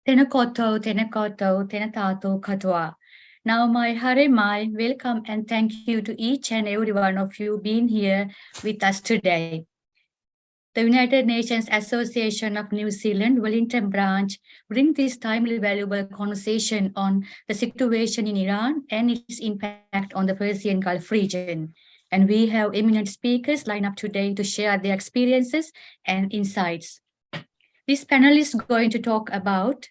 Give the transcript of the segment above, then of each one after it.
Tenakoto, Tenakoto, Tenatato Katoa. Now, my hare mai, welcome and thank you to each and every one of you being here with us today. The United Nations Association of New Zealand Wellington branch brings this timely, valuable conversation on the situation in Iran and its impact on the Persian Gulf region. And we have eminent speakers lined up today to share their experiences and insights. This panel is going to talk about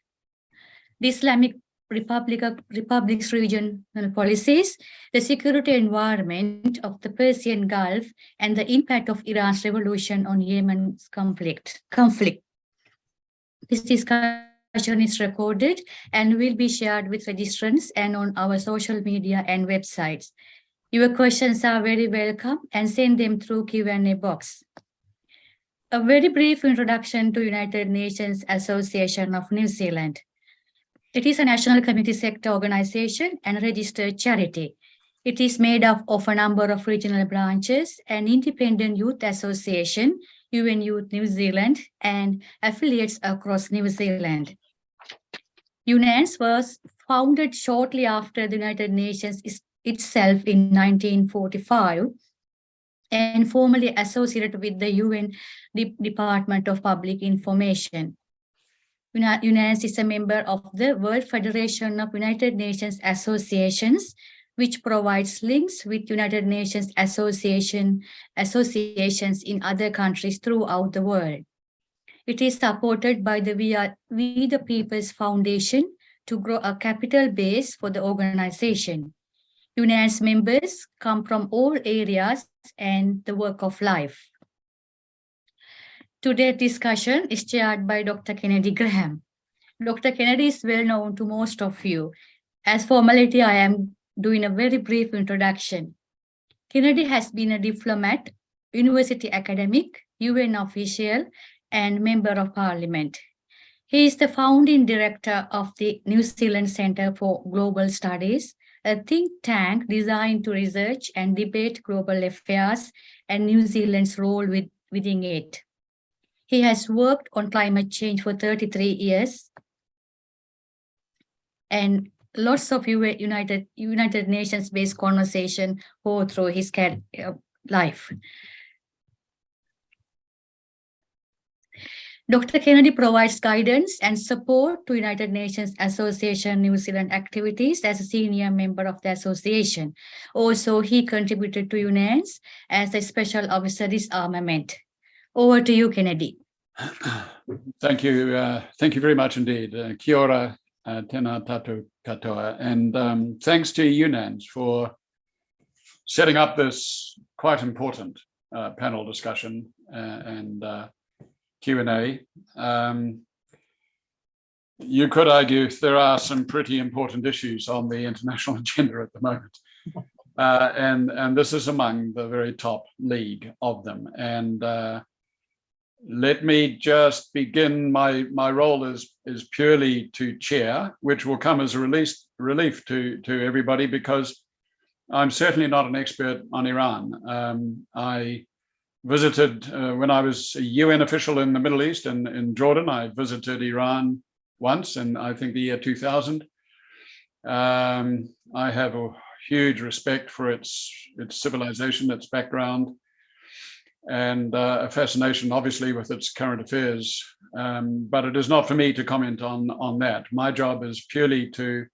the Islamic Republic's regional policies, the security environment of the Persian Gulf, and the impact of Iran's revolution on Yemen's conflict. This discussion is recorded and will be shared with registrants and on our social media and websites. Your questions are very welcome and send them through Q&A box. A very brief introduction to United Nations Association of New Zealand. It is a national community sector organization and a registered charity. It is made up of a number of regional branches, an independent youth association, UN Youth New Zealand, and affiliates across New Zealand. UNANS was founded shortly after the United Nations itself in 1945 and formally associated with the UN Department of Public Information. UNANS is a member of the World Federation of United Nations Associations, which provides links with United Nations associations in other countries throughout the world. It is supported by the We the People's Foundation to grow a capital base for the organization. UNANS members come from all areas and the work of life. Today's discussion is chaired by Dr. Kennedy Graham. Dr. Kennedy is well known to most of you. As formality, I am doing a very brief introduction. Kennedy has been a diplomat, university academic, UN official, and member of parliament. He is the founding director of the New Zealand Centre for Global Studies, a think tank designed to research and debate global affairs and New Zealand's role within it. He has worked on climate change for 33 years and lots of United Nations-based conversation all through his life. Dr. Kennedy provides guidance and support to United Nations Association New Zealand activities as a senior member of the association. Also, he contributed to UNANS as a special officer disarmament. Over to you, Kennedy. Thank you very much indeed. Kia ora, tēnā tātou katoa. And thanks to UNANS for setting up this quite important panel discussion and Q&A. You could argue there are some pretty important issues on the international agenda at the moment. And this is among the very top league of them. And let me just begin. My role is purely to chair, which will come as a relief to everybody, because I'm certainly not an expert on Iran. I visited, when I was a UN official in the Middle East and in Jordan, I visited Iran once in, I think, the year 2000. I have a huge respect for its civilization, its background, and a fascination, obviously, with its current affairs. But it is not for me to comment on that. My job is purely to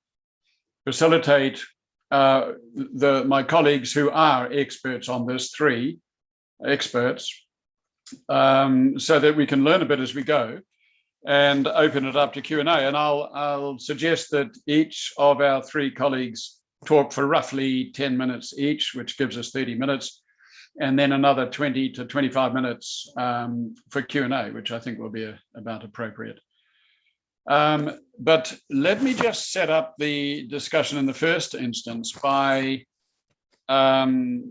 facilitate my colleagues who are experts on this, three experts, so that we can learn a bit as we go and open it up to Q&A. And I'll suggest that each of our three colleagues talk for roughly 10 minutes each, which gives us 30 minutes, and then another 20 to 25 minutes for Q&A, which I think will be about appropriate. But let me just set up the discussion in the first instance by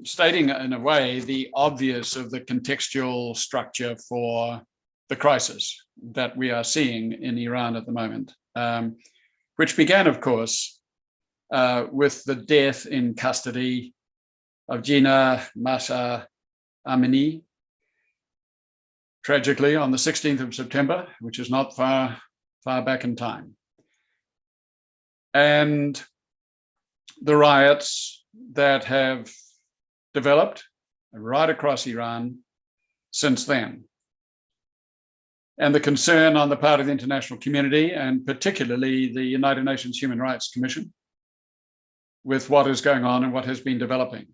stating in a way the obvious of the contextual structure for the crisis that we are seeing in Iran at the moment, which began, of course, with the death in custody of Gina Mahsa Amini, tragically on the 16th of September, which is not far back in time. and the riots that have developed right across Iran since then. And the concern on the part of the international community, and particularly the United Nations Human Rights Commission, with what is going on and what has been developing.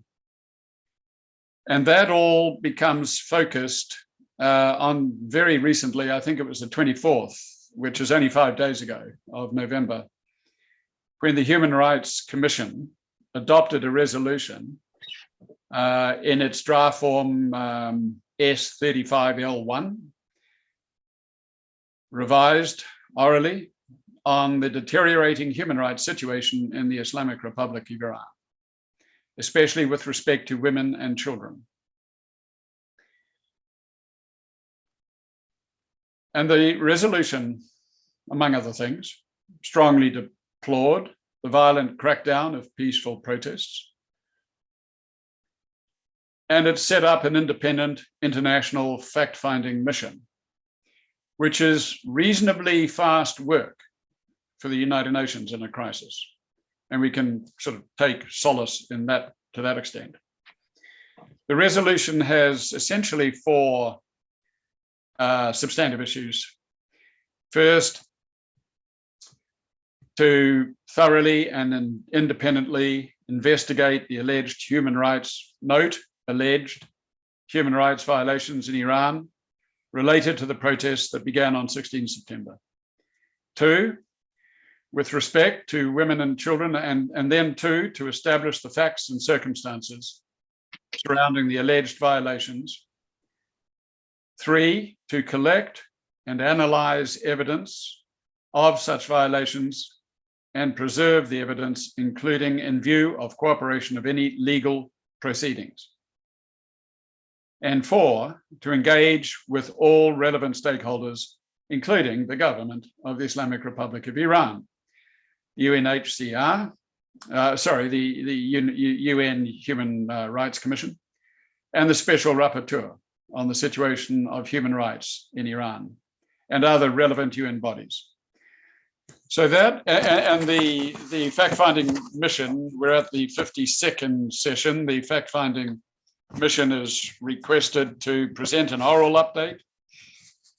And that all becomes focused on very recently, I think it was the 24th, which is only 5 days ago of November, when the Human Rights Commission adopted a resolution in its draft form S35L1, revised orally, on the deteriorating human rights situation in the Islamic Republic of Iran, especially with respect to women and children. And the resolution, among other things, strongly deplored the violent crackdown of peaceful protests. And it set up an independent international fact-finding mission, which is reasonably fast work for the United Nations in a crisis. And we can sort of take solace in that to that extent. The resolution has essentially 4 substantive issues. First, to thoroughly and independently investigate the alleged human rights violations in Iran related to the protests that began on 16 September. 2, with respect to women and children, and then 2, to establish the facts and circumstances surrounding the alleged violations. 3, to collect and analyze evidence of such violations and preserve the evidence, including in view of cooperation of any legal proceedings. And 4, to engage with all relevant stakeholders, including the government of the Islamic Republic of Iran, UNHCR, the UN Human Rights Commission, and the Special Rapporteur on the situation of human rights in Iran, and other relevant UN bodies. So that, and the fact-finding mission, we're at the 52nd session. The fact-finding mission is requested to present an oral update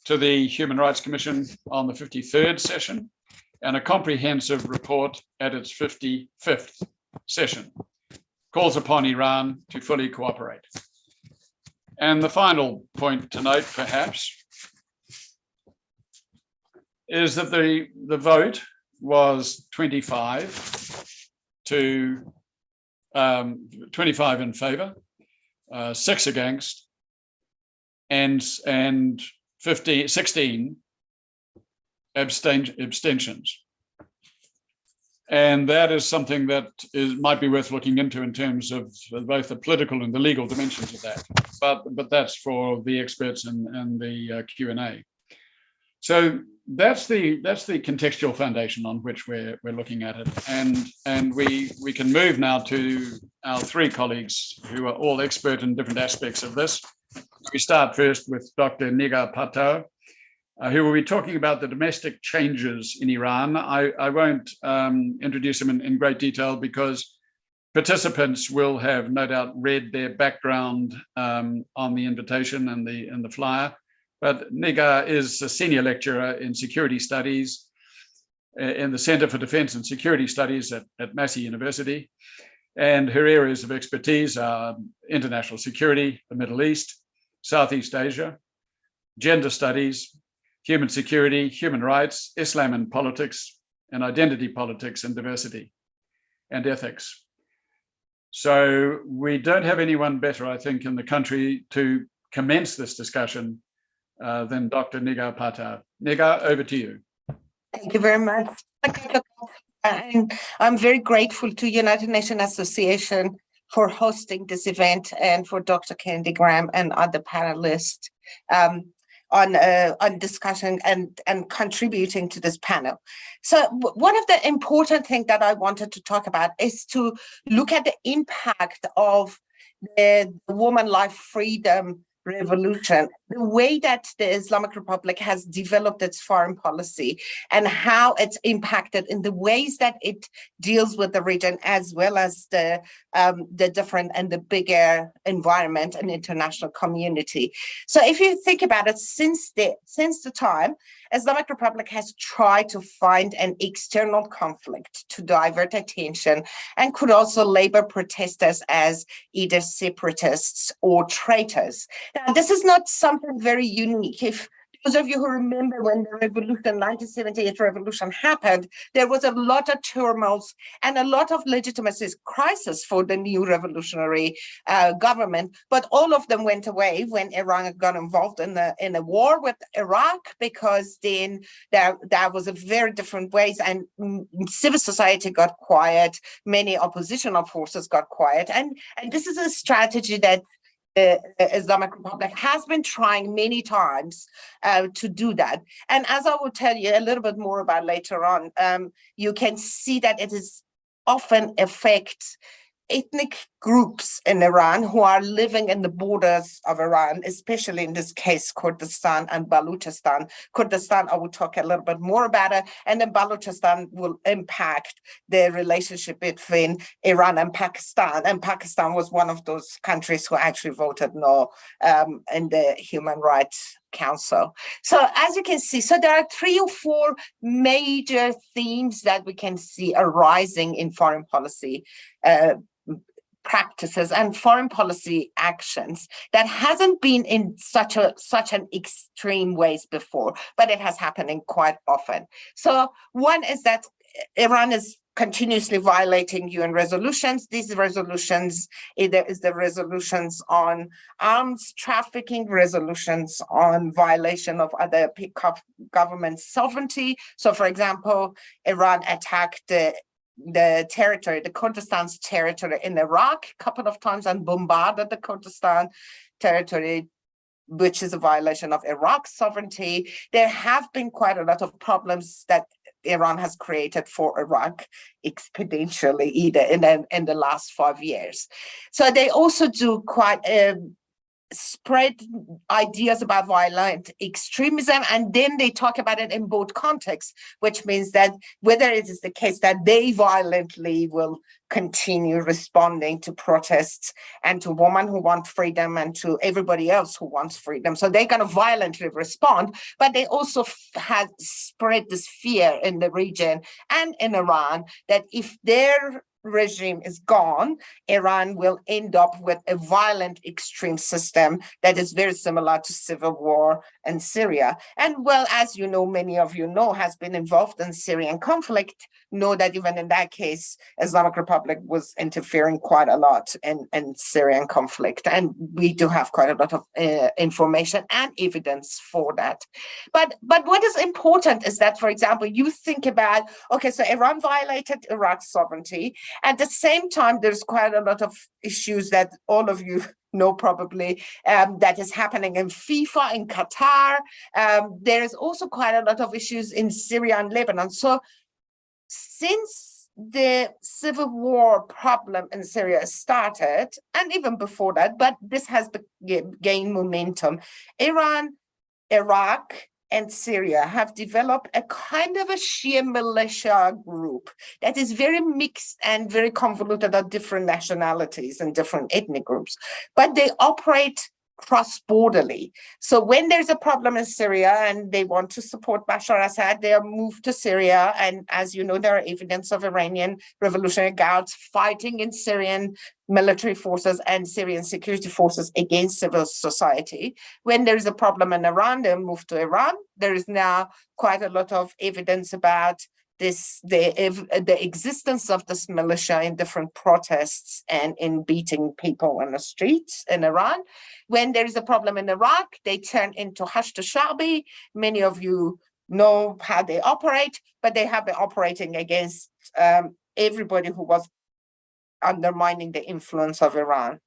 to the Human Rights Commission on the 53rd session, and a comprehensive report at its 55th session. Calls upon Iran to fully cooperate. And the final point to note, perhaps, is that the vote was 25 in favor, 6 against, and 16 abstentions. And that is something that might be worth looking into in terms of both the political and the legal dimensions of that. But that's for the experts and the Q&A. So that's the contextual foundation on which we're looking at it, and we can move now to our 3 colleagues who are all expert in different aspects of this. We start first with Dr. Negar Partow, who will be talking about the domestic changes in Iran. I won't introduce him in great detail because participants will have no doubt read their background on the invitation and the flyer. But Negar is a senior lecturer in security studies in the Center for Defense and Security Studies at Massey University. And her areas of expertise are international security, the Middle East, Southeast Asia, gender studies, human security, human rights, Islam and politics, and identity politics and diversity and ethics. So we don't have anyone better, I think, in the country to commence this discussion than Dr. Negar Partow. Negar, over to you. Thank you very much. And I'm very grateful to United Nations Association for hosting this event and for Dr. Kennedy Graham and other panelists on discussion and contributing to this panel. So one of the important things that I wanted to talk about is to look at the impact of the woman life freedom revolution, the way that the Islamic Republic has developed its foreign policy and how it's impacted in the ways that it deals with the region, as well as the different and the bigger environment and international community. So if you think about it, since the time, Islamic Republic has tried to find an external conflict to divert attention and could also label protesters as either separatists or traitors. Now, this is not something very unique. If those of you who remember when the revolution, 1978 revolution happened, there was a lot of turmoil and a lot of legitimacy crisis for the new revolutionary government, but all of them went away when Iran got involved in a war with Iraq, because then there was a very different ways, and civil society got quiet, many oppositional forces got quiet, and this is a strategy that the Islamic Republic has been trying many times to do that. And as I will tell you a little bit more about later on, you can see that it is often affects ethnic groups in Iran who are living in the borders of Iran, especially in this case, Kurdistan and Balochistan. Kurdistan, I will talk a little bit more about it, and then Balochistan will impact the relationship between Iran and Pakistan. And Pakistan was one of those countries who actually voted no in the Human Rights Council. So as you can see, so there are 3 or 4 major themes that we can see arising in foreign policy practices and foreign policy actions that hasn't been in such an extreme ways before, but it has happening quite often. So one is that Iran is continuously violating UN resolutions. These resolutions either is the resolutions on arms trafficking, resolutions on violation of other government sovereignty. So for example, Iran attacked the territory, the Kurdistan's territory in Iraq a couple of times and bombarded the Kurdistan territory, which is a violation of Iraq's sovereignty. There have been quite a lot of problems that Iran has created for Iraq exponentially either in the last 5 years. So they also do quite spread ideas about violent extremism, and then they talk about it in both contexts, which means that whether it is the case that they violently will continue responding to protests and to women who want freedom and to everybody else who wants freedom. So they're going to violently respond, but they also have spread this fear in the region and in Iran that if their regime is gone, Iran will end up with a violent extreme system that is very similar to civil war in Syria. And well, as you know, many of you know, has been involved in Syrian conflict, know that even in that case, Islamic Republic was interfering quite a lot in Syrian conflict. And we do have quite a lot of information and evidence for that. But what is important is that, for example, you think about, okay, so Iran violated Iraq's sovereignty. At the same time, there's quite a lot of issues that all of you know probably that is happening in FIFA, in Qatar. There is also quite a lot of issues in Syria and Lebanon. So since the civil war problem in Syria started, and even before that, but this has gained momentum, Iran, Iraq, and Syria have developed a kind of a Shia militia group that is very mixed and very convoluted of different nationalities and different ethnic groups, but they operate cross-borderly. So when there's a problem in Syria and they want to support Bashar Assad, they are moved to Syria. And as you know, there are evidence of Iranian Revolutionary Guards fighting in Syrian military forces and Syrian security forces against civil society. When there is a problem in Iran, they move to Iran. There is now quite a lot of evidence about the existence of this militia in different protests and in beating people on the streets in Iran. When there is a problem in Iraq, they turn into Hashd al-Sha'bi. Many of you know how they operate, but they have been operating against everybody who was undermining the influence of Iran.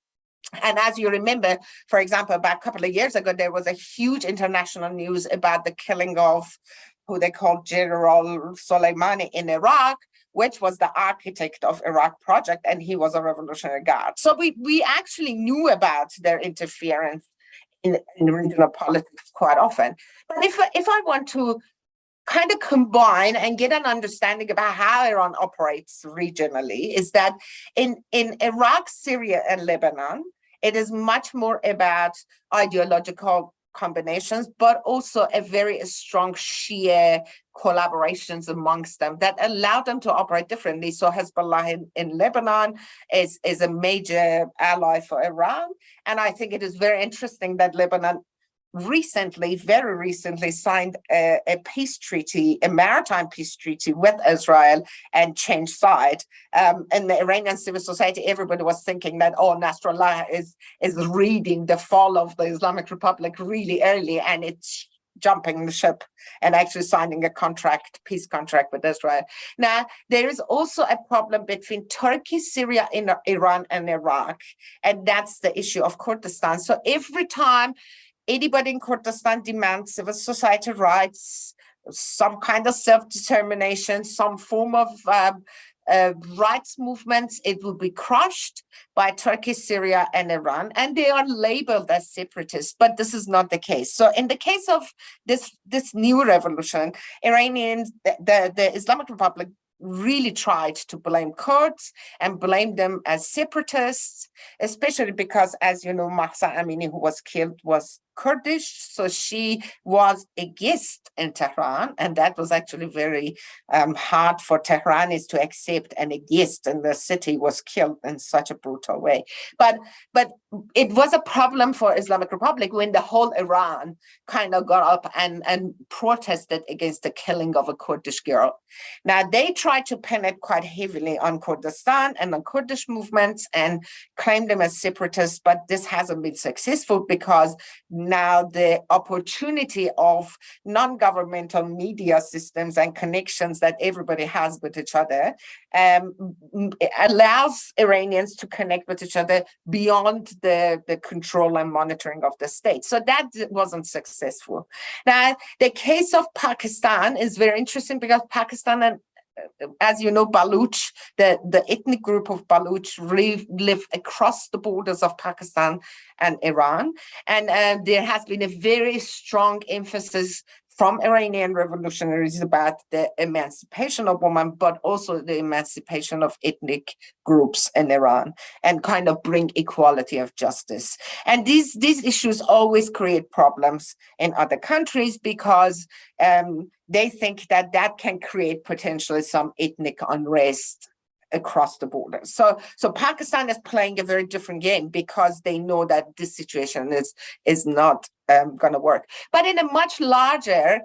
And as you remember, for example, about a couple of years ago, there was a huge international news about the killing of who they called General Soleimani in Iraq, which was the architect of Iraq project, and he was a Revolutionary Guard. So we actually knew about their interference in regional politics quite often. But if I want to kind of combine and get an understanding about how Iran operates regionally, is that in Iraq, Syria, and Lebanon, it is much more about ideological combinations, but also a very strong Shia collaborations amongst them that allow them to operate differently. So Hezbollah in Lebanon is a major ally for Iran. And I think it is very interesting that Lebanon very recently signed a peace treaty, a maritime peace treaty with Israel, and changed side. And the Iranian civil society, everybody was thinking that, oh, Nasrallah is reading the fall of the Islamic Republic really early, and it's jumping the ship and actually signing a peace contract with Israel. Now, there is also a problem between Turkey, Syria, Iran, and Iraq, and that's the issue of Kurdistan. So every time anybody in Kurdistan demands civil society rights, some kind of self-determination, some form of rights movements, it will be crushed by Turkey, Syria, and Iran, and they are labeled as separatists, but this is not the case. So in the case of this new revolution, Iranians, the Islamic Republic really tried to blame Kurds and blame them as separatists, especially because, as you know, Mahsa Amini, who was killed, was Kurdish, so she was a guest in Tehran, and that was actually very hard for Tehranis to accept, and a guest in the city was killed in such a brutal way. But it was a problem for Islamic Republic when the whole Iran kind of got up and protested against the killing of a Kurdish girl. Now, they tried to pin it quite heavily on Kurdistan and on Kurdish movements and claim them as separatists, but this hasn't been successful because now the opportunity of non-governmental media systems and connections that everybody has with each other allows Iranians to connect with each other beyond the control and monitoring of the state. So that wasn't successful. Now, the case of Pakistan is very interesting because Pakistan and, as you know, Baluch, the ethnic group of Baluch live across the borders of Pakistan and Iran. And there has been a very strong emphasis from Iranian revolutionaries about the emancipation of women, but also the emancipation of ethnic groups in Iran, and kind of bring equality of justice. And these issues always create problems in other countries because they think that can create potentially some ethnic unrest across the border. So Pakistan is playing a very different game because they know that this situation is not going to work. But in a much larger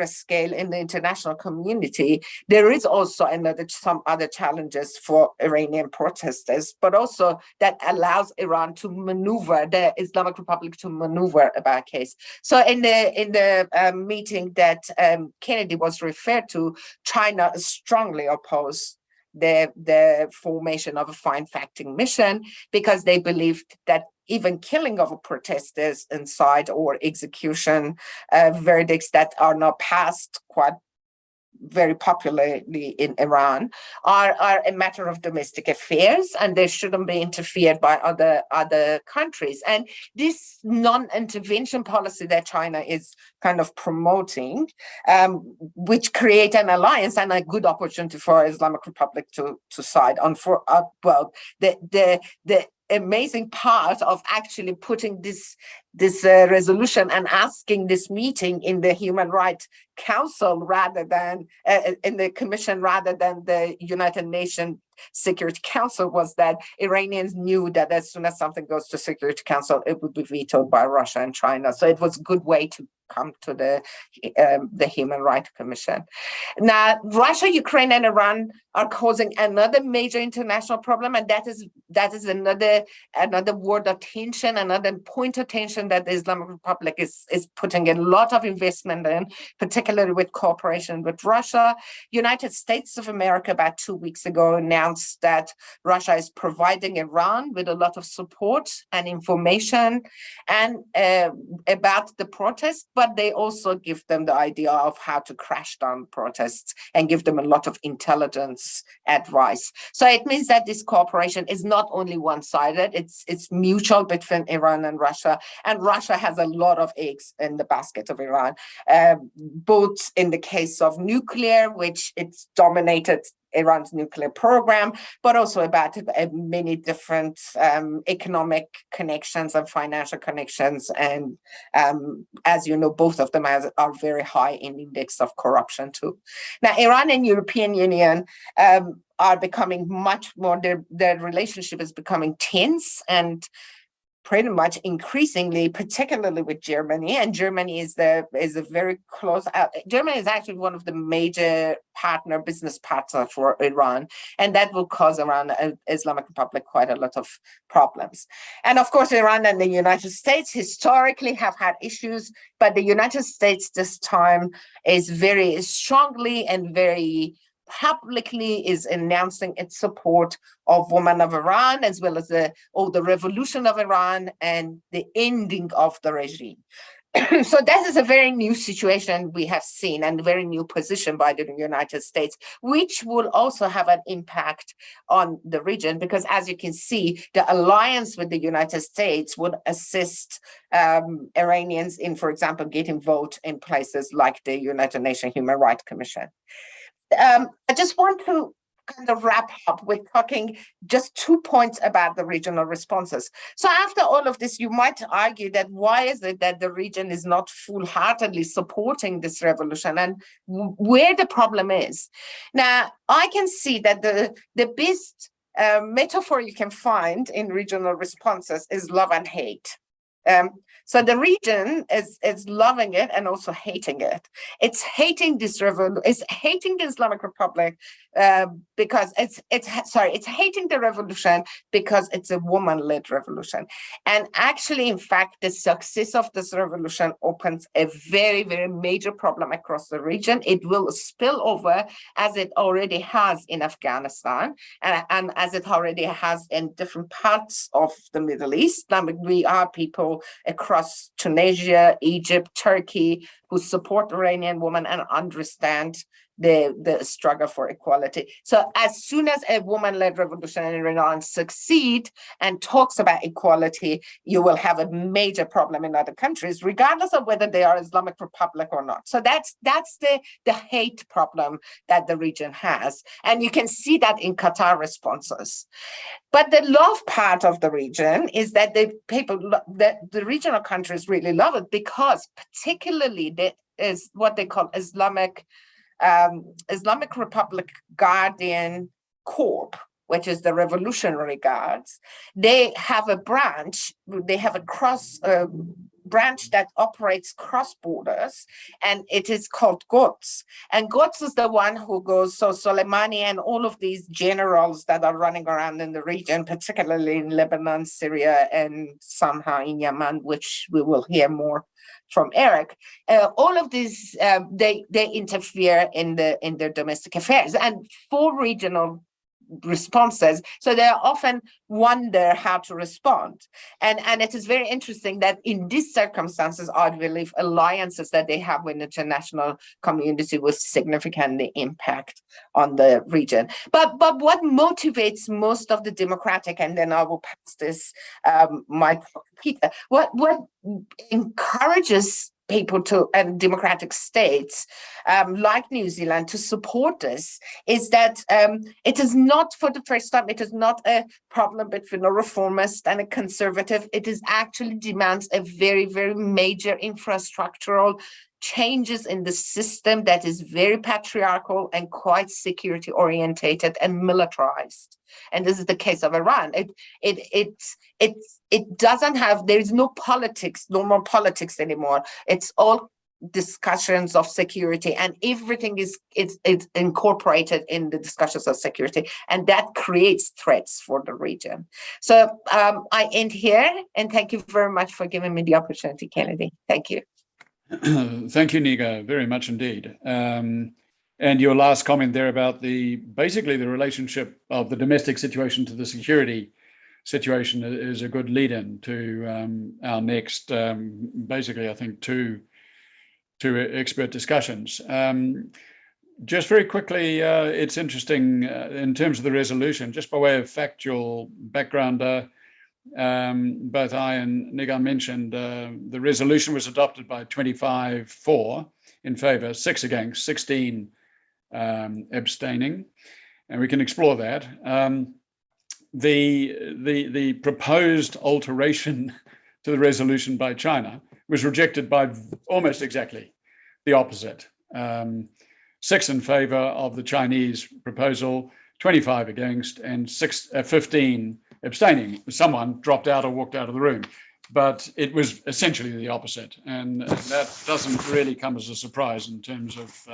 scale in the international community, there is also some other challenges for Iranian protesters, but also that allows Iran to maneuver, the Islamic Republic to maneuver about case. So in the meeting that Kennedy was referred to, China strongly opposed the formation of a fine-facting mission because they believed that even killing of protesters inside or execution verdicts that are not passed quite very popularly in Iran are a matter of domestic affairs, and they shouldn't be interfered by other countries. And this non-intervention policy that China is kind of promoting, which create an alliance and a good opportunity for Islamic Republic to side on for the amazing part of actually putting this resolution and asking this meeting in the Human Rights Council rather than in the Commission rather than the United Nations Security Council was that Iranians knew that as soon as something goes to Security Council, it would be vetoed by Russia and China. So it was a good way to come to the Human Rights Commission. Now, Russia, Ukraine, and Iran are causing another major international problem, and that is another word of tension, another point of tension that the Islamic Republic is putting a lot of investment in, particularly with cooperation with Russia. United States of America about 2 weeks ago announced that Russia is providing Iran with a lot of support and information and about the protest, but they also give them the idea of how to crash down protests and give them a lot of intelligence advice. So it means that this cooperation is not only one-sided, it's mutual between Iran and Russia has a lot of eggs in the basket of Iran, both in the case of nuclear, which it's dominated Iran's nuclear program, but also about many different economic connections and financial connections. And as you know, both of them are very high in index of corruption too. Now, Iran and European Union are becoming much more, their relationship is becoming tense and pretty much increasingly, particularly with Germany. And Germany is a very close, Germany is actually one of the major business partners for Iran. And that will cause Iran, Islamic Republic, quite a lot of problems. And of course, Iran and the United States historically have had issues, but the United States this time is very strongly and very publicly is announcing its support of women of Iran, as well as the revolution of Iran and the ending of the regime. So that is a very new situation we have seen, and a very new position by the United States, which will also have an impact on the region, because as you can see, the alliance with the United States would assist Iranians in, for example, getting vote in places like the United Nations Human Rights Commission. I just want to kind of wrap up with talking just 2 points about the regional responses. So after all of this, you might argue that why is it that the region is not full-heartedly supporting this revolution, and where the problem is? Now, I can see that the best metaphor you can find in regional responses is love and hate. So the region is loving it and also hating it. It's hating this revolution. It's hating the Islamic Republic because it's hating the revolution because it's a woman-led revolution. And actually, in fact, the success of this revolution opens a very, very major problem across the region. It will spill over, as it already has in Afghanistan, and as it already has in different parts of the Middle East. I mean, we are people across Tunisia, Egypt, Turkey, who support Iranian women and understand the struggle for equality. So as soon as a woman-led revolution in Iran succeeds and talks about equality, you will have a major problem in other countries, regardless of whether they are Islamic Republic or not. So that's the hate problem that the region has. And you can see that in Qatar responses. But the love part of the region is that the regional countries really love it, because particularly there is what they call Islamic Republic Guardian Corps, which is the Revolutionary Guards. They have a branch, branch that operates cross borders, and it is called Quds. And Quds is the one who goes, so Soleimani and all of these generals that are running around in the region, particularly in Lebanon, Syria, and somehow in Yemen, which we will hear more from Eric, all of these, they interfere in their domestic affairs. And for regional responses, so they often wonder how to respond. And it is very interesting that in these circumstances, I believe alliances that they have with the international community will significantly impact on the region. But what motivates most of the democratic, and then I will pass this mic to Peter, what encourages people to, and democratic states like New Zealand, to support this is that it is not, for the first time, it is not a problem between a reformist and a conservative. It is actually demands a very, very major infrastructural changes in the system that is very patriarchal and quite security orientated and militarized. And this is the case of Iran. It doesn't have, there is no politics, normal politics anymore. It's all discussions of security, and everything is incorporated in the discussions of security, and that creates threats for the region. So I end here, and thank you very much for giving me the opportunity, Kennedy. Thank you. Thank you, Negar, very much indeed. And your last comment there about basically the relationship of the domestic situation to the security situation is a good lead-in to our next, basically, I think, two expert discussions. Just very quickly, it's interesting in terms of the resolution, just by way of factual background, both I and Negar mentioned the resolution was adopted by 25-4 in favor, 6 against, 16 abstaining, and we can explore that. The proposed alteration to the resolution by China was rejected by almost exactly the opposite. 6 in favor of the Chinese proposal, 25 against, and 15 abstaining. Someone dropped out or walked out of the room, but it was essentially the opposite. And that doesn't really come as a surprise in terms of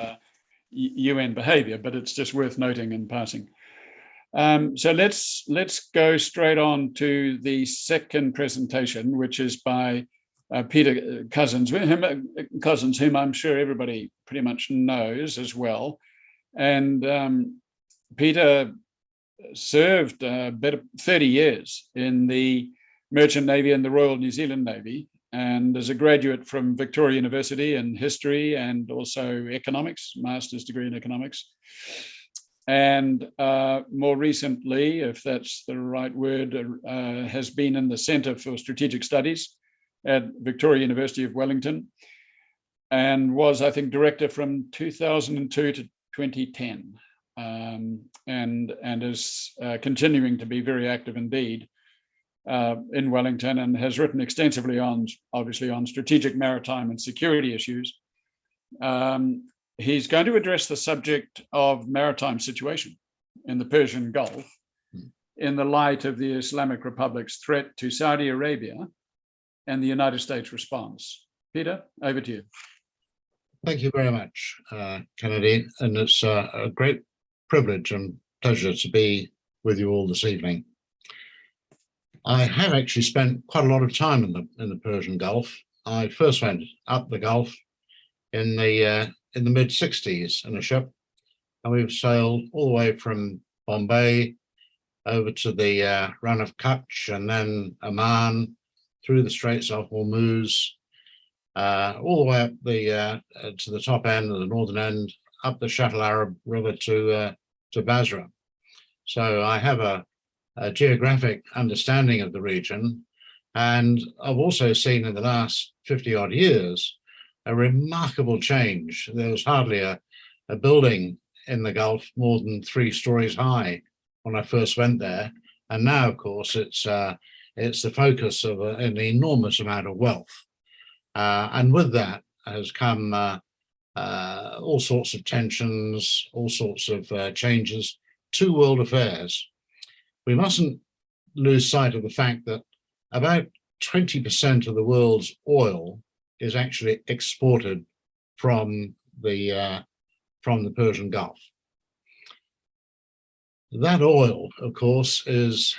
UN behavior, but it's just worth noting in passing. So let's go straight on to the second presentation, which is by Peter Cousins, whom I'm sure everybody pretty much knows as well. And Peter served better 30 years in the Merchant Navy and the Royal New Zealand Navy, and as a graduate from Victoria University in history and also economics, master's degree in economics. And more recently, if that's the right word, has been in the Centre for Strategic Studies at Victoria University of Wellington, and was, I think, director from 2002 to 2010, and is continuing to be very active indeed in Wellington, and has written extensively on, obviously, on strategic maritime and security issues. He's going to address the subject of maritime situation in the Persian Gulf in the light of the Islamic Republic's threat to Saudi Arabia and the United States response. Peter, over to you. Thank you very much, Kennedy, and it's a great privilege and pleasure to be with you all this evening. I have actually spent quite a lot of time in the Persian Gulf. I first went up the Gulf in the mid-60s in a ship, and we've sailed all the way from Bombay over to the Run of Kutch, and then Oman, through the Straits of Hormuz, all the way up to the top end, of the northern end, up the Shatt al-Arab River to Basra. So I have a geographic understanding of the region, and I've also seen in the last 50-odd years a remarkable change. There was hardly a building in the Gulf more than 3 stories high when I first went there, and now, of course, it's the focus of an enormous amount of wealth, and with that has come all sorts of tensions, all sorts of changes to world affairs. We mustn't lose sight of the fact that about 20% of the world's oil is actually exported from the Persian Gulf. That oil, of course, is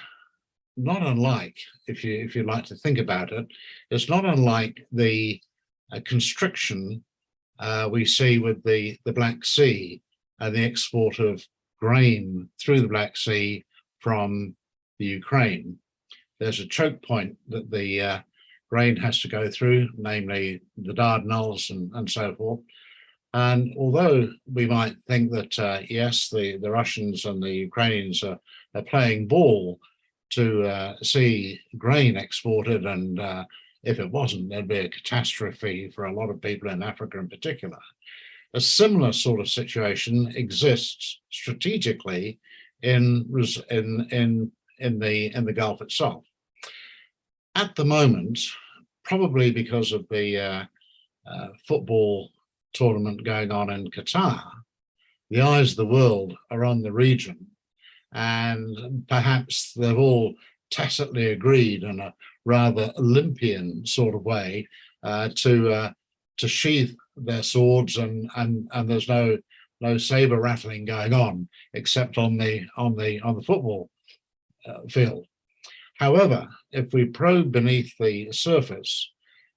not unlike, if you like to think about it, it's not unlike the constriction we see with the Black Sea and the export of grain through the Black Sea from the Ukraine. There's a choke point that the grain has to go through, namely the Dardanelles and so forth. And although we might think that, yes, the Russians and the Ukrainians are playing ball to see grain exported, and if it wasn't, there'd be a catastrophe for a lot of people in Africa in particular. A similar sort of situation exists strategically in the Gulf itself. At the moment, probably because of the football tournament going on in Qatar, the eyes of the world are on the region, and perhaps they've all tacitly agreed in a rather Olympian sort of way to sheath their swords, and there's no saber rattling going on except on the football field. However, if we probe beneath the surface,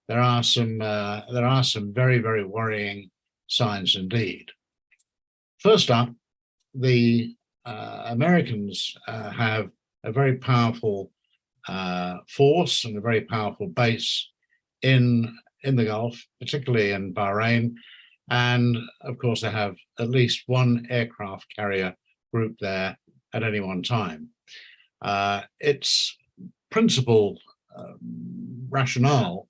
there are some very, very worrying signs indeed. First up, the Americans have a very powerful force and a very powerful base in in the Gulf, particularly in Bahrain. And of course, they have at least one aircraft carrier group there at any one time. Its principal rationale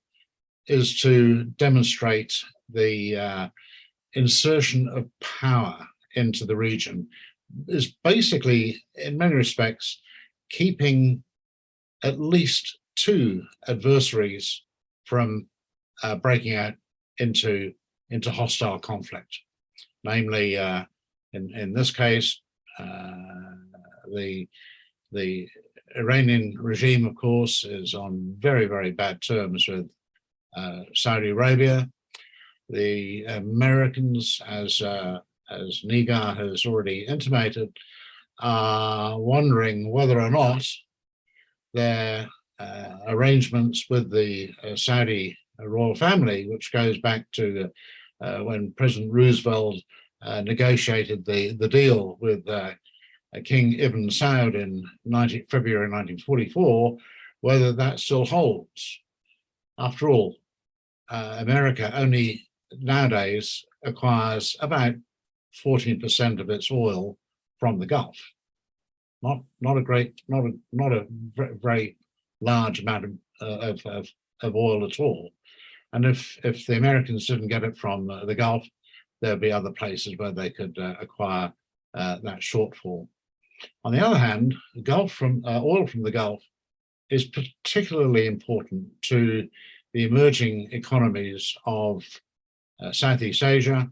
is to demonstrate the insertion of power into the region, is basically, in many respects, keeping at least two adversaries from breaking out into hostile conflict. Namely, in this case, the Iranian regime, of course, is on very, very bad terms with Saudi Arabia. The Americans, as Negar has already intimated, are wondering whether or not their arrangements with the Saudi royal family, which goes back to when President Roosevelt negotiated the deal with King Ibn Saud in February 1944, whether that still holds. After all, America only nowadays acquires about 14% of its oil from the Gulf. Not a very large amount of oil at all. And if the Americans didn't get it from the Gulf, there'd be other places where they could acquire that shortfall. On the other hand, oil from the Gulf is particularly important to the emerging economies of Southeast Asia,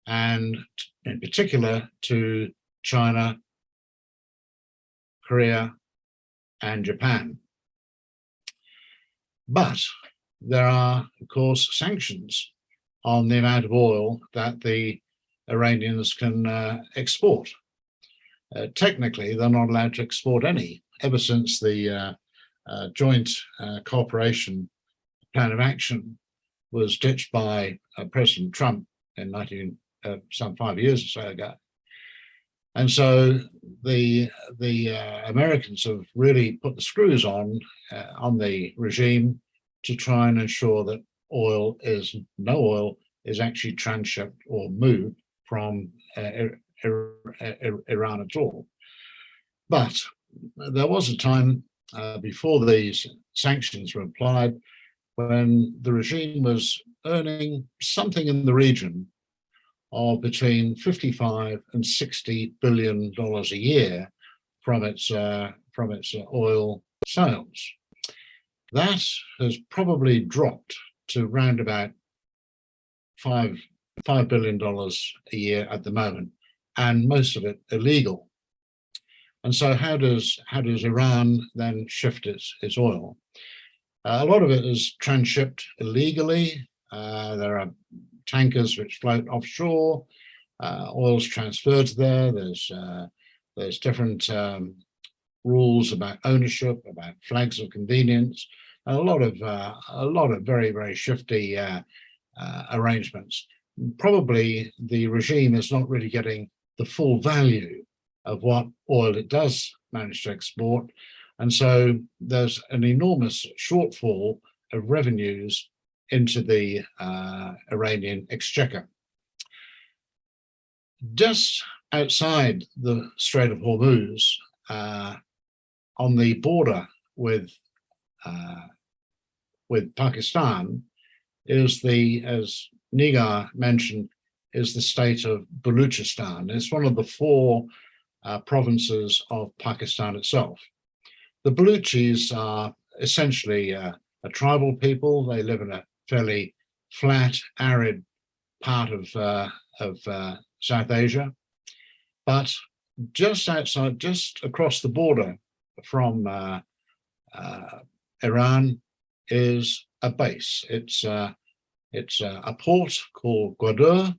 and in particular to China, Korea, and Japan. But there are, of course, sanctions on the amount of oil that the Iranians can export. Technically, they're not allowed to export any, ever since the joint cooperation plan of action was ditched by President Trump in some 5 years or so ago. And so the Americans have really put the screws on the regime to try and ensure that no oil is actually transshipped or moved from Iran at all. But there was a time before these sanctions were applied when the regime was earning something in the region of between 55 and 60 billion dollars a year from its oil sales. That has probably dropped to round about $5 billion a year at the moment, and most of it illegal. And so how does Iran then shift its oil? A lot of it is transshipped illegally. There are tankers which float offshore. Oil's transferred there. There's different rules about ownership, about flags of convenience, and a lot of very, very shifty arrangements. Probably the regime is not really getting the full value of what oil it does manage to export. And so there's an enormous shortfall of revenues into the Iranian exchequer. Just outside the Strait of Hormuz, on the border with Pakistan, is as Negar mentioned, is the state of Baluchistan. It's one of the four provinces of Pakistan itself. The Baluchis are essentially a tribal people. They live in a fairly flat, arid part of South Asia. But just across the border from Iran is a base. It's a port called Gwadar,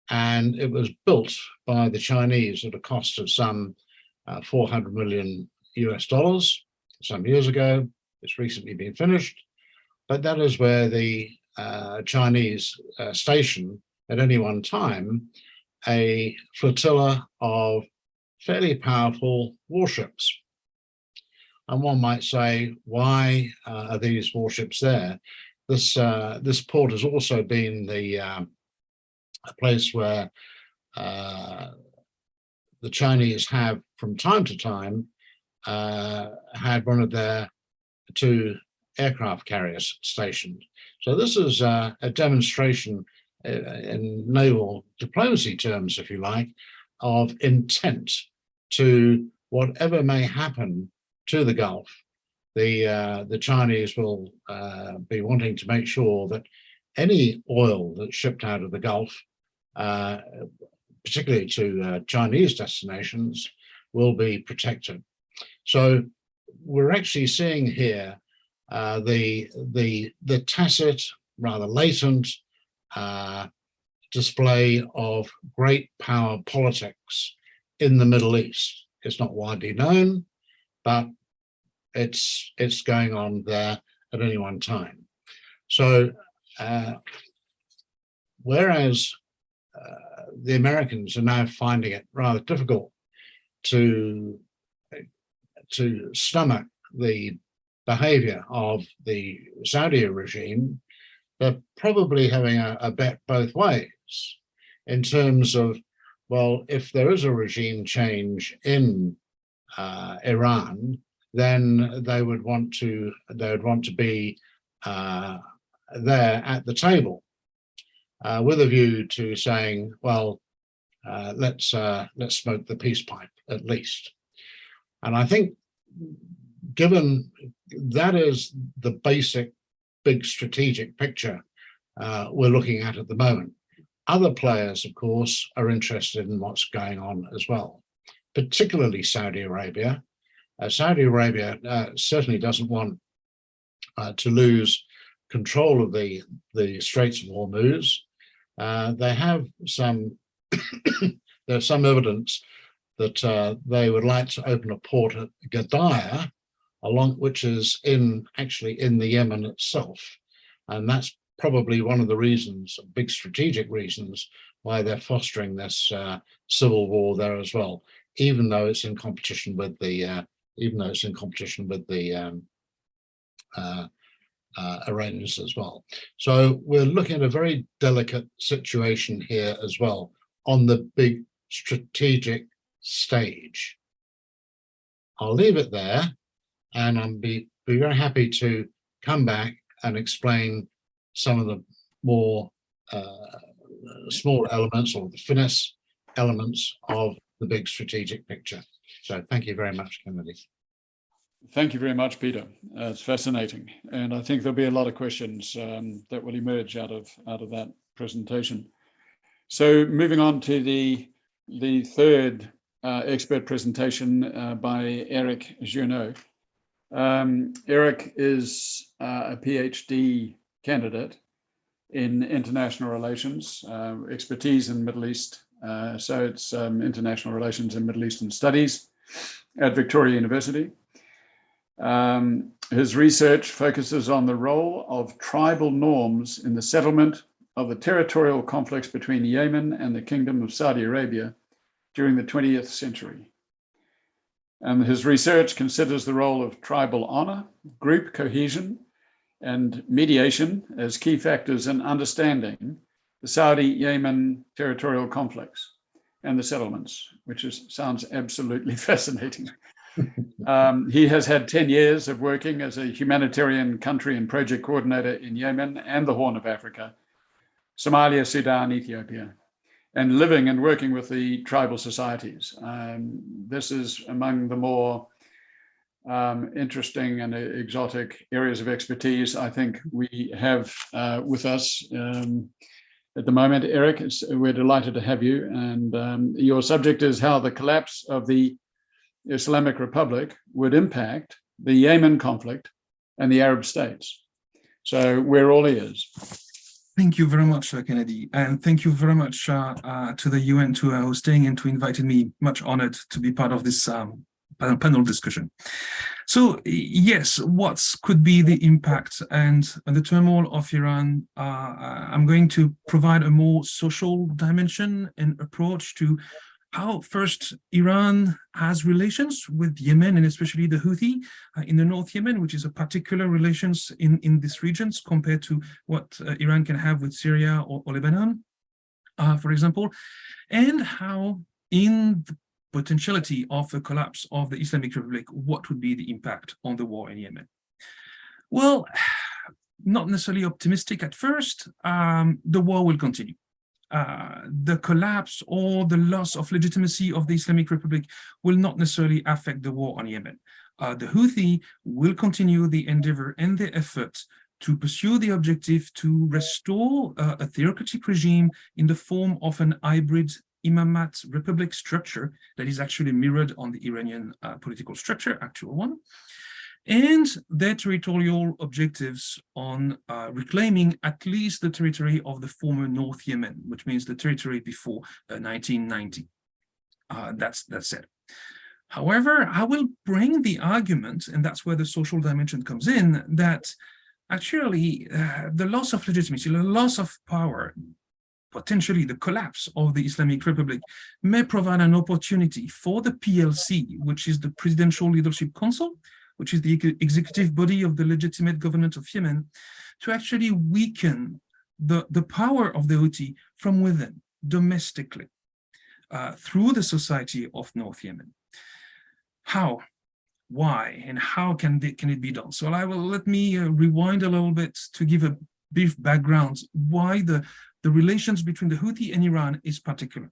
and it was built by the Chinese at a cost of some $400 million some years ago. It's recently been finished, but that is where the Chinese station at any one time a flotilla of fairly powerful warships. And one might say, why are these warships there? this port has also been a place where the Chinese have, from time to time, had one of their 2 aircraft carriers stationed. So this is a demonstration in naval diplomacy terms, if you like, of intent to whatever may happen to the Gulf. The Chinese will be wanting to make sure that any oil that's shipped out of the Gulf, particularly to Chinese destinations, will be protected. So we're actually seeing here the tacit, rather latent display of great power politics in the Middle East. It's not widely known, but it's going on there at any one time. So whereas the Americans are now finding it rather difficult to stomach the behavior of the Saudi regime, they're probably having a bet both ways in terms of, well, if there is a regime change in Iran, then they would want to be there at the table with a view to saying, well, let's smoke the peace pipe at least. And I think, given that is the basic big strategic picture we're looking at the moment, other players, of course, are interested in what's going on as well, particularly Saudi Arabia. Saudi Arabia certainly doesn't want to lose control of the Straits of Hormuz. They have there's some evidence that they would like to open a port at Ghudair, which is actually in the Yemen itself, and that's probably one of the reasons, big strategic reasons, why they're fostering this civil war there as well, even though it's in competition with the Iranians as well. So we're looking at a very delicate situation here as well on the big strategic stage. I'll leave it there, and I'll be very happy to come back and explain some of the more small elements or the finesse elements of the big strategic picture. So thank you very much, Kennedy. Thank you very much, Peter. It's fascinating, and I think there'll be a lot of questions that will emerge out of that presentation. So moving on to the third expert presentation by Eric Journeau. Eric is a PhD candidate in international relations, expertise in Middle East. So it's international relations and Middle Eastern studies at Victoria University. His research focuses on the role of tribal norms in the settlement of the territorial conflicts between Yemen and the Kingdom of Saudi Arabia during the 20th century. And his research considers the role of tribal honor, group cohesion, and mediation as key factors in understanding the Saudi-Yemen territorial conflicts and the settlements, which sounds absolutely fascinating. He has had 10 years of working as a humanitarian country and project coordinator in Yemen and the Horn of Africa, Somalia, Sudan, Ethiopia, and living and working with the tribal societies. This is among the more interesting and exotic areas of expertise I think we have with us at the moment. Eric, we're delighted to have you, and your subject is how the collapse of the Islamic Republic would impact the Yemen conflict and the Arab states. So we're all ears. Thank you very much, Kennedy, and thank you very much to the UN to hosting and to inviting me. Much honored to be part of this panel discussion. So yes, what could be the impact and the turmoil of Iran? I'm going to provide a more social dimension and approach to how first Iran has relations with Yemen, and especially the Houthi in the North Yemen, which is a particular relations in these regions compared to what Iran can have with Syria or Lebanon, for example, and how in the potentiality of a collapse of the Islamic Republic, what would be the impact on the war in Yemen? Well, not necessarily optimistic at first. The war will continue. The collapse or the loss of legitimacy of the Islamic Republic will not necessarily affect the war on Yemen. The Houthi will continue the endeavor and the effort to pursue the objective to restore a theocratic regime in the form of an hybrid Imamate Republic structure that is actually mirrored on the Iranian political structure, actual one, and their territorial objectives on reclaiming at least the territory of the former North Yemen, which means the territory before 1990. That's it. However, I will bring the argument, and that's where the social dimension comes in, that actually the loss of legitimacy, the loss of power, potentially the collapse of the Islamic Republic may provide an opportunity for the PLC, which is the Presidential Leadership Council, which is the executive body of the legitimate government of Yemen, to actually weaken the power of the Houthi from within, domestically, through the society of North Yemen. How? Why? And how can it be done? So let me rewind a little bit to give a brief background why the relations between the Houthi and Iran is particular.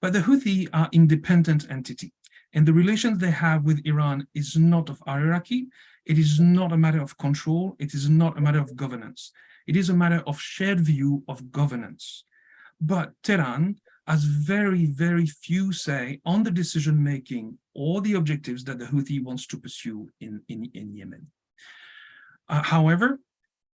But the Houthi are independent entity. And the relations they have with Iran is not of hierarchy. It is not a matter of control. It is not a matter of governance. It is a matter of shared view of governance. But Tehran has very, very few say on the decision-making or the objectives that the Houthi wants to pursue in Yemen. However,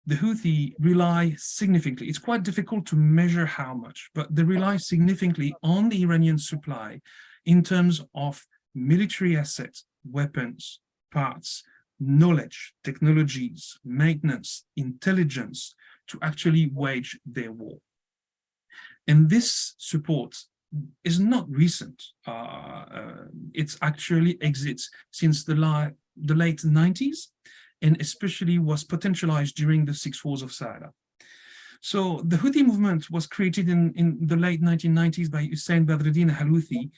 the Houthi rely significantly, it's quite difficult to measure how much, but they rely significantly on the Iranian supply in terms of military assets, weapons, parts, knowledge, technologies, maintenance, intelligence to actually wage their war. And this support is not recent. It's actually exists since the late 90s, and especially was potentialized during the 6 wars of Saada. So the Houthi movement was created in the late 1990s by Hussein Badreddin al-Houthi,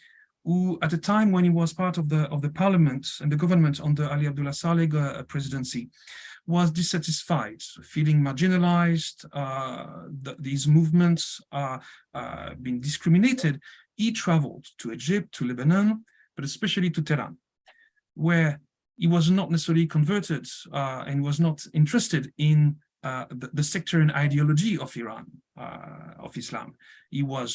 who at a time when he was part of the parliament and the government under Ali Abdullah Saleh presidency, was dissatisfied, feeling marginalized, these movements are being discriminated. He traveled to Egypt, to Lebanon, but especially to Tehran, where he was not necessarily converted and was not interested in the sectarian ideology of Iran, of Islam. He died,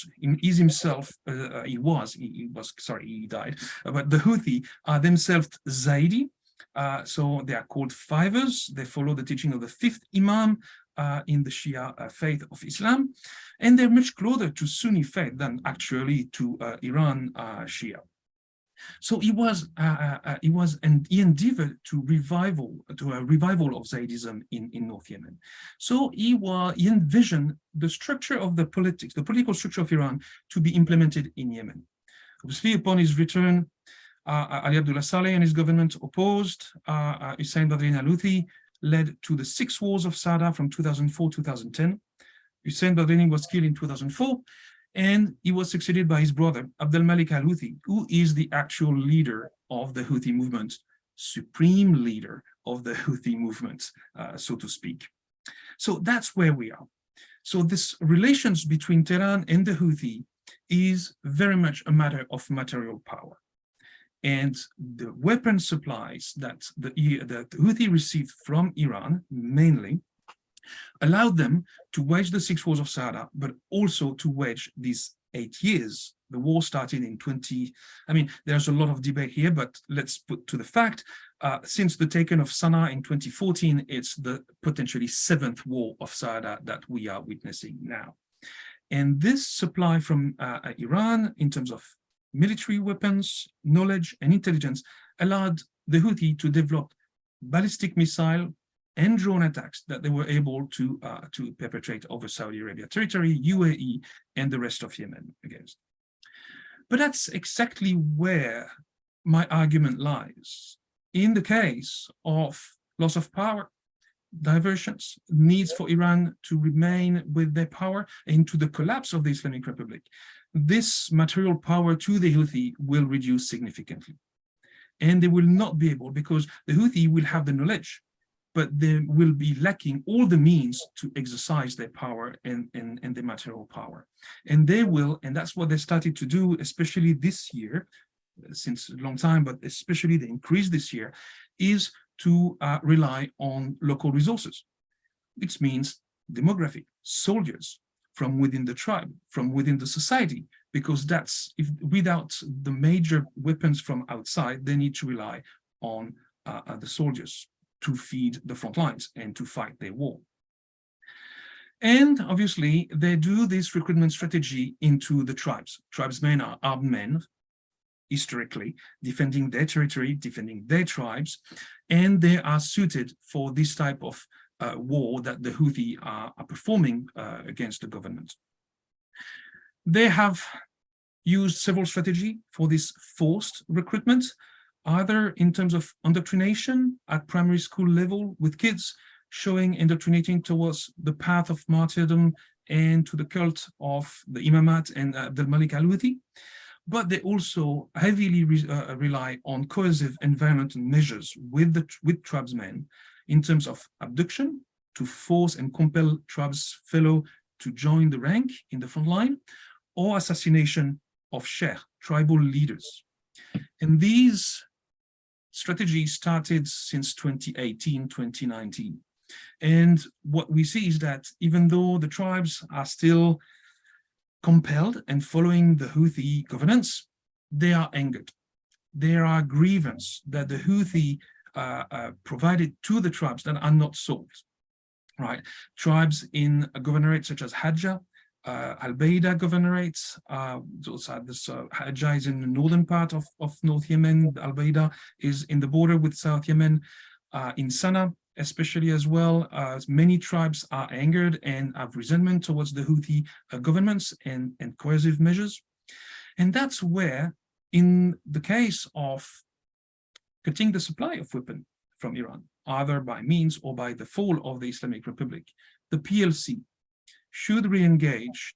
but the Houthi are themselves Zaidi, so they are called Fivers. They follow the teaching of the 5th Imam in the Shia faith of Islam, and they're much closer to Sunni faith than actually to Iran Shia. So he endeavored to a revival of Zaydism in North Yemen. So he envisioned the structure of the political structure of Iran to be implemented in Yemen. Obviously, upon his return, Ali Abdullah Saleh and his government opposed. Hussein Badreddin al-Houthi led to the 6 wars of Saada from 2004-2010. Hussein Badreddin was killed in 2004, and he was succeeded by his brother, Abdel Malik al-Houthi, who is the actual leader of the Houthi movement, supreme leader of the Houthi movement, so to speak. So that's where we are. So this relations between Tehran and the Houthi is very much a matter of material power. And the weapon supplies that the Houthi received from Iran, mainly, allowed them to wage the 6 wars of Saada, but also to wage these 8 years. The war started in there's a lot of debate here, but let's put to the fact, since the taking of Sana'a in 2014, it's the potentially 7th war of Saada that we are witnessing now. And this supply from Iran, in terms of military weapons, knowledge, and intelligence, allowed the Houthi to develop ballistic missile and drone attacks that they were able to perpetrate over Saudi Arabia territory, UAE, and the rest of Yemen against. But that's exactly where my argument lies. In the case of loss of power, diversions, needs for Iran to remain with their power, into the collapse of the Islamic Republic, this material power to the Houthi will reduce significantly. And they will not be able, because the Houthi will have the knowledge, but they will be lacking all the means to exercise their power and their material power. And they will, and that's what they started to do, especially this year, since a long time, but especially the increase this year, is to rely on local resources, which means demographic, soldiers from within the tribe, from within the society, because that's, if without the major weapons from outside, they need to rely on the soldiers to feed the front lines and to fight their war. And obviously, they do this recruitment strategy into the tribes. Tribesmen are armed men, historically, defending their territory, defending their tribes, and they are suited for this type of war that the Houthi are performing against the government. They have used several strategies for this forced recruitment, either in terms of indoctrination at primary school level with kids, showing indoctrinating towards the path of martyrdom and to the cult of the Imamat and Abdul Malik al-Houthi. But they also heavily rely on coercive environmental measures with tribesmen in terms of abduction, to force and compel tribes fellow to join the rank in the front line, or assassination of sheikh, tribal leaders. And these strategies started since 2018, 2019. And what we see is that even though the tribes are still compelled and following the Houthi governance, they are angered. There are grievances that the Houthi provided to the tribes that are not solved, right? Tribes in a governorate such as Hajjah, Al-Baida governorate, Hajjah is in the northern part of North Yemen, Al-Baida is in the border with South Yemen, in Sana'a, especially as well, many tribes are angered and have resentment towards the Houthi governments and coercive measures. And that's where, in the case of cutting the supply of weapons from Iran, either by means or by the fall of the Islamic Republic, the PLC should re-engage